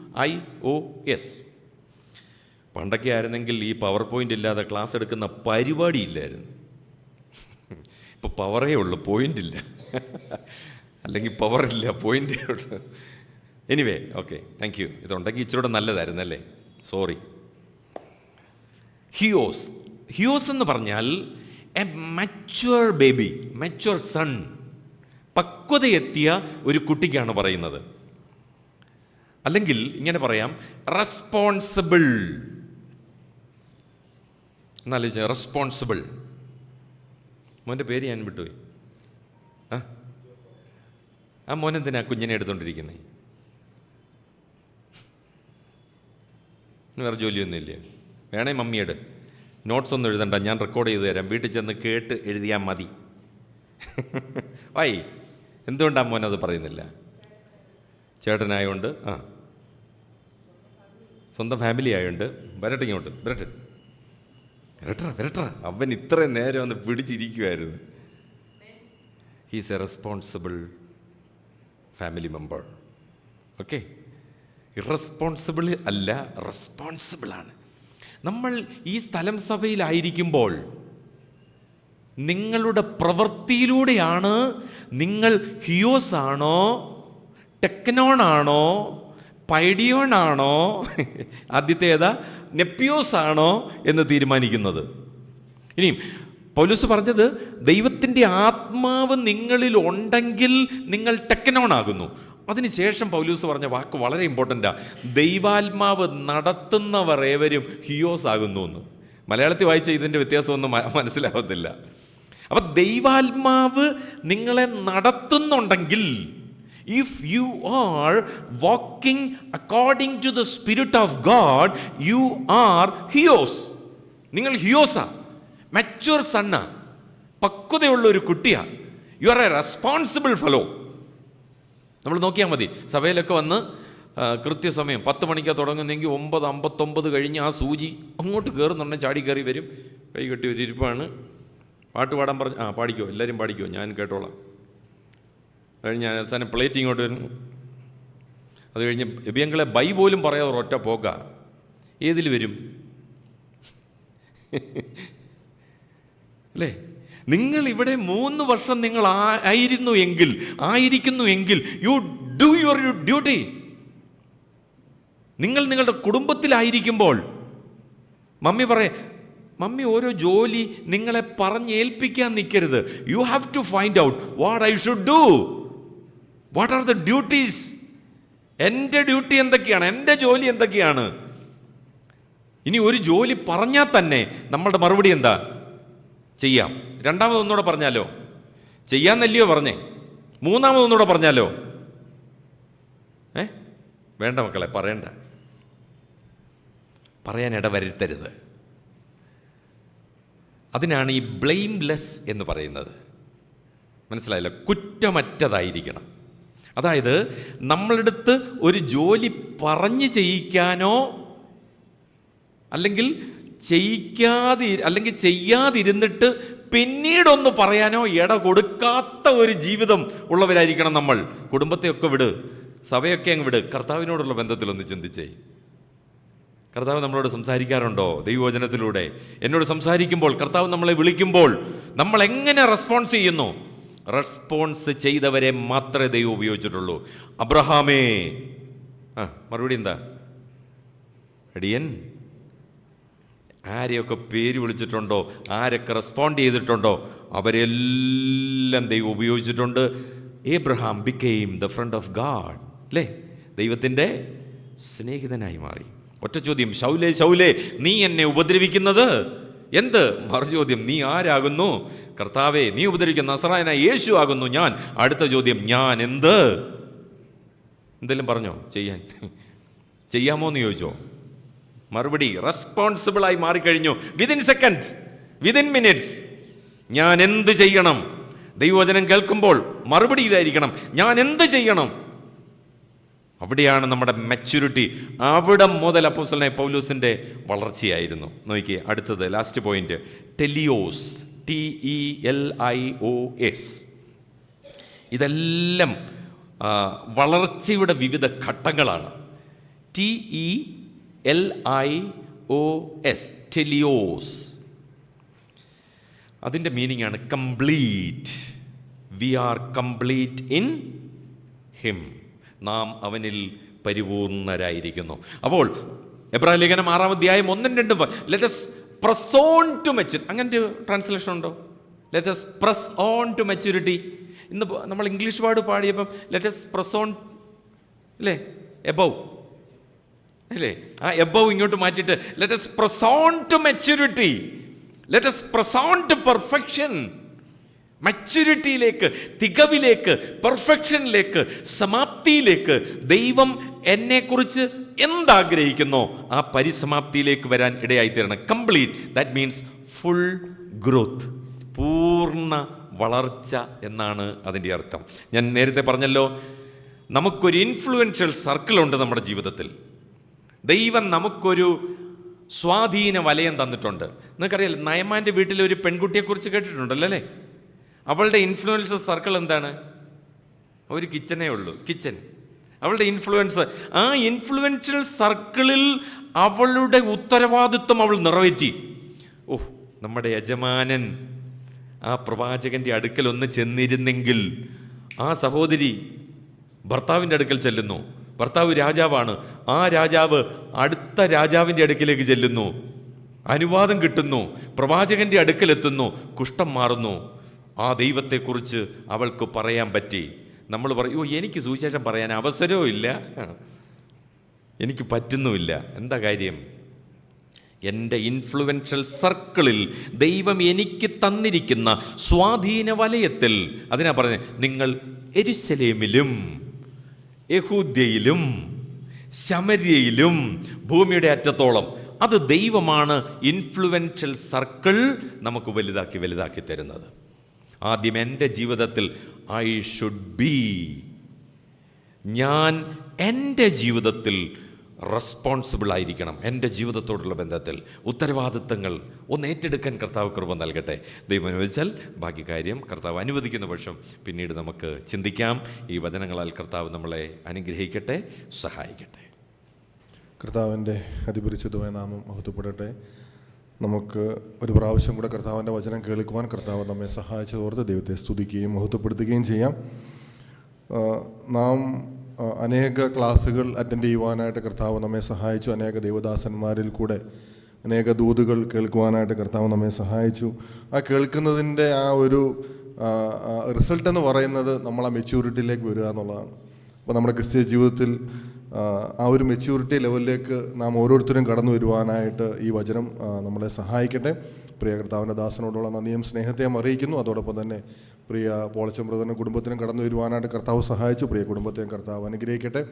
Speaker 1: HUIOS. പണ്ടൊക്കെ ആയിരുന്നെങ്കിൽ ഈ പവർ പോയിൻ്റ് ഇല്ലാതെ ക്ലാസ് എടുക്കുന്ന പരിപാടി ഇല്ലായിരുന്നു. ഇപ്പോൾ പവറേ ഉള്ളൂ, പോയിൻ്റ് ഇല്ല. അല്ലെങ്കിൽ പവറില്ല, പോയിൻ്റേ ഉള്ളൂ. Anyway, okay, thank you. ഇതുണ്ടെങ്കിൽ ഇച്ചിരൂടെ നല്ലതായിരുന്നല്ലേ. സോറി. ഹിയോസ് എന്ന് പറഞ്ഞാൽ a mature baby, mature son, പക്വതയെത്തിയ ഒരു കുട്ടിക്കാണ് പറയുന്നത്. അല്ലെങ്കിൽ ഇങ്ങനെ പറയാം, റെസ്പോൺസിബിൾ. എന്നാലോചിച്ച റെസ്പോൺസിബിൾ. മോൻ്റെ പേര് ഞാൻ വിട്ടുപോയി. ആ മോനെന്തിനാ കുഞ്ഞിനെ എടുത്തോണ്ടിരിക്കുന്നത്? വേറെ ജോലിയൊന്നുമില്ല. വേണേ മമ്മിയെട്, നോട്ട്സ് ഒന്നും എഴുതണ്ട, ഞാൻ റെക്കോർഡ് ചെയ്ത് തരാം, വീട്ടിൽ ചെന്ന് കേട്ട് എഴുതിയാൽ മതി. എന്തുകൊണ്ടാണ് മോനത് പറയുന്നില്ല? ചേട്ടനായോണ്ട്, സ്വന്തം ഫാമിലി ആയതുകൊണ്ട്. വരട്ടെ ഇങ്ങോട്ട്, വരട്ടെ. അവൻ ഇത്രയും നേരം ഒന്ന് പിടിച്ചിരിക്കുമായിരുന്നു. He's a responsible family member. Okay, irresponsible അല്ല, റെസ്പോൺസിബിളാണ്. നമ്മൾ ഈ സ്ഥലം സഭയിലായിരിക്കുമ്പോൾ നിങ്ങളുടെ പ്രവൃത്തിയിലൂടെയാണ് നിങ്ങൾ ഹിയോസ് ആണോ, ടെക്നോൺ ആണോ, പൈഡിയോൺ ആണോ, ആദ്യത്തെ ഏതാ, നെപ്പിയോസ് ആണോ എന്ന് തീരുമാനിക്കുന്നത്. ഇനിയും പൗലോസ് പറഞ്ഞത് ദൈവത്തിൻ്റെ ആത്മാവ് നിങ്ങളിൽ ഉണ്ടെങ്കിൽ നിങ്ങൾ ടെക്നോൺ ആകുന്നു. അതിനുശേഷം പൗലോസ് പറഞ്ഞ വാക്ക് വളരെ ഇമ്പോർട്ടൻ്റാണ്. ദൈവാത്മാവ് നടത്തുന്നവർ ഏവരും ഹിയോസ് ആകുന്നു എന്ന്. മലയാളത്തിൽ വായിച്ച ഇതിൻ്റെ വ്യത്യാസമൊന്നും മനസ്സിലാവത്തില്ല. അപ്പം ദൈവാത്മാവ് നിങ്ങളെ നടത്തുന്നുണ്ടെങ്കിൽ, if you are walking according to the Spirit of God, you are hios. നിങ്ങൾ ഹിയോസാ, മച്വർ സണ്ണാ, പക്വതയുള്ള ഒരു കുട്ടിയാ. You are A responsible fellow. നമ്മൾ നോക്കിയാൽ മതി, സഭയിലൊക്കെ വന്ന് കൃത്യസമയം 10 മണിക്കാണ് തുടങ്ങുന്നെങ്കിൽ 9:59 കഴിഞ്ഞ് ആ സൂചി അങ്ങോട്ട് കയറുന്നുണ്ടെങ്കിൽ ചാടി കയറി വരും. കൈ കെട്ടി ഒരു ഇരിപ്പാണ്. പാട്ട് പാടാൻ പറഞ്ഞു, പാടിക്കോ, എല്ലാവരും പാടിക്കോ, ഞാൻ കേട്ടോളാം. കഴിഞ്ഞ് ഞാൻ അവസാനം പ്ലേറ്റ് ഇങ്ങോട്ട് വരും. അത് കഴിഞ്ഞ് എബിയങ്ങളെ ബൈ പോലും പറയാതെ ഒറ്റ പോക. ഏതിൽ വരും അല്ലേ? നിങ്ങൾ ഇവിടെ 3 വർഷം നിങ്ങൾ ആയിരിക്കുന്നു എങ്കിൽ യു ഡു യുവർ ഡ്യൂട്ടി. നിങ്ങൾ നിങ്ങളുടെ കുടുംബത്തിലായിരിക്കുമ്പോൾ മമ്മി ഓരോ ജോലി നിങ്ങളെ പറഞ്ഞേൽപ്പിക്കാൻ നിൽക്കരുത്. You have to find out what I should do, what are the duties. എൻ്റെ ഡ്യൂട്ടി എന്തൊക്കെയാണ്, എൻ്റെ ജോലി എന്തൊക്കെയാണ്. ഇനി ഒരു ജോലി പറഞ്ഞാൽ തന്നെ നമ്മളുടെ മറുപടി എന്താ? ചെയ്യാം. രണ്ടാമതൊന്നുകൂടെ പറഞ്ഞാലോ? ചെയ്യാന്നല്ലയോ പറഞ്ഞേ? മൂന്നാമതൊന്നുകൂടെ പറഞ്ഞാലോ? വേണ്ട മക്കളെ, പറയണ്ട, പറയാൻ ഇടവരുത്തരുത്. അതിനാണ് ഈ ബ്ലെയിംലെസ് എന്ന് പറയുന്നത്. മനസ്സിലായല്ലോ? കുറ്റമറ്റതായിരിക്കണം. അതായത് നമ്മളെടുത്ത് ഒരു ജോലി പറഞ്ഞ് ചെയ്യിക്കാനോ അല്ലെങ്കിൽ ചെയ്യാതിരുന്നിട്ട് പിന്നീടൊന്ന് പറയാനോ ഇട കൊടുക്കാത്ത ഒരു ജീവിതം ഉള്ളവരായിരിക്കണം നമ്മൾ. കുടുംബത്തെയൊക്കെ വിട്, സഭയൊക്കെ അങ്ങ് വിട്. കർത്താവിനോടുള്ള ബന്ധത്തിലൊന്ന് ചിന്തിച്ചേ. കർത്താവ് നമ്മളോട് സംസാരിക്കാറുണ്ടോ? ദൈവവചനത്തിലൂടെ എന്നോട് സംസാരിക്കുമ്പോൾ, കർത്താവ് നമ്മളെ വിളിക്കുമ്പോൾ നമ്മൾ എങ്ങനെ റെസ്പോൺസ് ചെയ്യുന്നു? റെസ്പോൺസ് ചെയ്തവരെ മാത്രമേ ദൈവം ഉപയോഗിച്ചിട്ടുള്ളൂ. അബ്രഹാമേ, മറുപടി എന്താ? അടിയൻ. ആരെയൊക്കെ പേര് വിളിച്ചിട്ടുണ്ടോ, ആരൊക്കെ റെസ്പോണ്ട് ചെയ്തിട്ടുണ്ടോ, അവരെല്ലാം ദൈവം ഉപയോഗിച്ചിട്ടുണ്ട്. Abraham became the friend of God, അല്ലേ? ദൈവത്തിൻ്റെ സ്നേഹിതനായി മാറി. ഒറ്റ ചോദ്യം, ശൗലേ ശൗലേ നീ എന്നെ ഉപദ്രവിക്കുന്നത് എന്ത്? മറുചോദ്യം, നീ ആരാകുന്നു? കർത്താവേ, നീ ഉപദ്രവിക്കുന്ന നസറായനായ യേശു ആകുന്നു ഞാൻ. അടുത്ത ചോദ്യം, ഞാൻ എന്ത്? എന്തെങ്കിലും പറഞ്ഞോ? ചെയ്യാമോ എന്ന് ചോദിച്ചോ? മറുപടി റെസ്പോൺസിബിളായി മാറിക്കഴിഞ്ഞു. വിതിൻ സെക്കൻഡ്, വിതിൻ മിനിറ്റ്സ് ഞാൻ എന്ത് ചെയ്യണം? ദൈവവചനം കേൾക്കുമ്പോൾ മറുപടി ഇതായിരിക്കണം, ഞാൻ എന്ത് ചെയ്യണം? അവിടെയാണ് നമ്മുടെ മെച്യൂരിറ്റി. അവിടെ മുതൽ അപ്പോസ്തലനായ പൗലോസിൻ്റെ വളർച്ചയായിരുന്നു. നോക്കിയേ, അടുത്തത് ലാസ്റ്റ് പോയിന്റ്, ടെലിയോസ്, TELIOS. ഇതെല്ലാം വളർച്ചയുടെ വിവിധ ഘട്ടങ്ങളാണ്. TELIOS, Teleos. അതിൻ്റെ മീനിങ് ആണ് complete. We are complete in him. നാം അവനിൽ പരിപൂർണരായിരിക്കുന്നു. അപ്പോൾ എബ്രായ ലേഖനം 6-ാം അധ്യായം 1-2 let us press on to maturity. അങ്ങനെ ഒരു ട്രാൻസ്ലേഷൻ ഉണ്ടോ? Let us press on to maturity. ഇന്ന് നമ്മൾ ഇംഗ്ലീഷ് വേർഡ് പാടിയപ്പം ലെറ്റ് us press on, അല്ലേ? എബവ്, അല്ലേ? ആ എബവ് ഇങ്ങോട്ട് മാറ്റിയിട്ട് let us press on to maturity. Let us press on to perfection. മച്യൂരിറ്റിയിലേക്ക്, തികവിലേക്ക്, പെർഫെക്ഷനിലേക്ക്, സമാപ്തിയിലേക്ക് ദൈവം എന്നെക്കുറിച്ച് എന്താഗ്രഹിക്കുന്നോ ആ പരിസമാപ്തിയിലേക്ക് വരാൻ ഇടയായിത്തീരണം. Complete, that means full growth, പൂർണ്ണ വളർച്ച എന്നാണ് അതിൻ്റെ അർത്ഥം. ഞാൻ നേരത്തെ പറഞ്ഞല്ലോ, നമുക്കൊരു ഇൻഫ്ലുവൻഷ്യൽ സർക്കിളുണ്ട് നമ്മുടെ ജീവിതത്തിൽ. ദൈവം നമുക്കൊരു സ്വാധീന വലയം തന്നിട്ടുണ്ട്. നിങ്ങൾക്കറിയാലോ, നയമാൻ്റെ വീട്ടിലെ ഒരു പെൺകുട്ടിയെക്കുറിച്ച് കേട്ടിട്ടുണ്ടല്ലോ, അല്ലേ? അവളുടെ ഇൻഫ്ലുവൻസ് സർക്കിൾ എന്താണ്? ഒരു കിച്ചനേ ഉള്ളൂ, കിച്ചൻ. അവളുടെ ഇൻഫ്ലുവൻസ്, ആ ഇൻഫ്ലുവൻഷ്യൽ സർക്കിളിൽ അവളുടെ ഉത്തരവാദിത്വം അവൾ നിറവേറ്റി. നമ്മുടെ യജമാനൻ ആ പ്രവാചകൻ്റെ അടുക്കൽ ഒന്ന് ചെന്നിരുന്നെങ്കിൽ, ആ സഹോദരി ഭർത്താവിൻ്റെ അടുക്കൽ ചെല്ലുന്നു. ഭർത്താവ് രാജാവാണ്. ആ രാജാവ് അടുത്ത രാജാവിൻ്റെ അടുക്കിലേക്ക് ചെല്ലുന്നു. അനുവാദം കിട്ടുന്നു. പ്രവാചകൻ്റെ അടുക്കലെത്തുന്നു. കുഷ്ഠം മാറുന്നു. ആ ദൈവത്തെക്കുറിച്ച് അവൾക്ക് പറയാൻ പറ്റി. നമ്മൾ പറയും, എനിക്ക് സുവിശേഷം പറയാൻ അവസരവും ഇല്ല, എനിക്ക് പറ്റുന്നുമില്ല. എന്താ കാര്യം? എൻ്റെ ഇൻഫ്ലുവൻഷ്യൽ സർക്കിളിൽ ദൈവം എനിക്ക് തന്നിരിക്കുന്ന സ്വാധീന വലയത്തിൽ, അതിനാ പറഞ്ഞത്, നിങ്ങൾ യെരൂശലേമിലും യഹൂദ്യയിലും ശമര്യയിലും ഭൂമിയുടെ അറ്റത്തോളം, അത് ദൈവമാണ് ഇൻഫ്ലുവൻഷ്യൽ സർക്കിൾ നമുക്ക് വലുതാക്കി തരുന്നത്. ആദ്യം എൻ്റെ ജീവിതത്തിൽ ഐ ഷുഡ് ബി, ഞാൻ എൻ്റെ ജീവിതത്തിൽ റെസ്പോൺസിബിൾ ആയിരിക്കണം. എൻ്റെ ജീവിതത്തോടുള്ള ബന്ധത്തിൽ ഉത്തരവാദിത്തങ്ങൾ ഒന്ന് ഏറ്റെടുക്കാൻ കർത്താവ് കൃപ നൽകട്ടെ. ദൈവം അനുവദിച്ചാൽ ബാക്കി കാര്യം കർത്താവ് അനുവദിക്കുന്ന പക്ഷം പിന്നീട് നമുക്ക് ചിന്തിക്കാം. ഈ വചനങ്ങളാൽ കർത്താവ് നമ്മളെ അനുഗ്രഹിക്കട്ടെ, സഹായിക്കട്ടെ.
Speaker 2: കർത്താവിൻ്റെ അതിപരിശുദ്ധമായ നാമം മഹത്വപ്പെടട്ടെ. നമുക്ക് ഒരു പ്രാവശ്യം കൂടെ കർത്താവിൻ്റെ വചനം കേൾക്കുവാൻ കർത്താവ് നമ്മെ സഹായിച്ചതോർത്ത് ദൈവത്തെ സ്തുതിക്കുകയും മഹത്വപ്പെടുത്തുകയും ചെയ്യാം. നാം അനേക ക്ലാസ്സുകൾ അറ്റൻഡ് ചെയ്യുവാനായിട്ട് കർത്താവ് നമ്മെ സഹായിച്ചു. അനേക ദൈവദാസന്മാരിൽ കൂടെ അനേക ദൂതുകൾ കേൾക്കുവാനായിട്ട് കർത്താവ് നമ്മെ സഹായിച്ചു. ആ കേൾക്കുന്നതിൻ്റെ ആ ഒരു റിസൾട്ട് എന്ന് പറയുന്നത് നമ്മൾ ആ മെച്യൂരിറ്റിയിലേക്ക് വരിക എന്നുള്ളതാണ്. അപ്പോൾ നമ്മുടെ ക്രിസ്തീയ ജീവിതത്തിൽ ആ ഒരു മെച്യൂരിറ്റി ലെവലിലേക്ക് നാം ഓരോരുത്തരും കടന്നു വരുവാനായിട്ട് ഈ വചനം നമ്മളെ സഹായിക്കട്ടെ. പ്രിയ കർത്താവിൻ്റെ ദാസനോടുള്ള നന്ദിയും സ്നേഹത്തെയും അറിയിക്കുന്നു. അതോടൊപ്പം തന്നെ പ്രിയ പോളച്ചൻ ബ്രദറിനും കുടുംബത്തിനും കടന്നു വരുവാനായിട്ട് കർത്താവ് സഹായിച്ചു. പ്രിയ കുടുംബത്തെയും കർത്താവ് അനുഗ്രഹിക്കട്ടെ.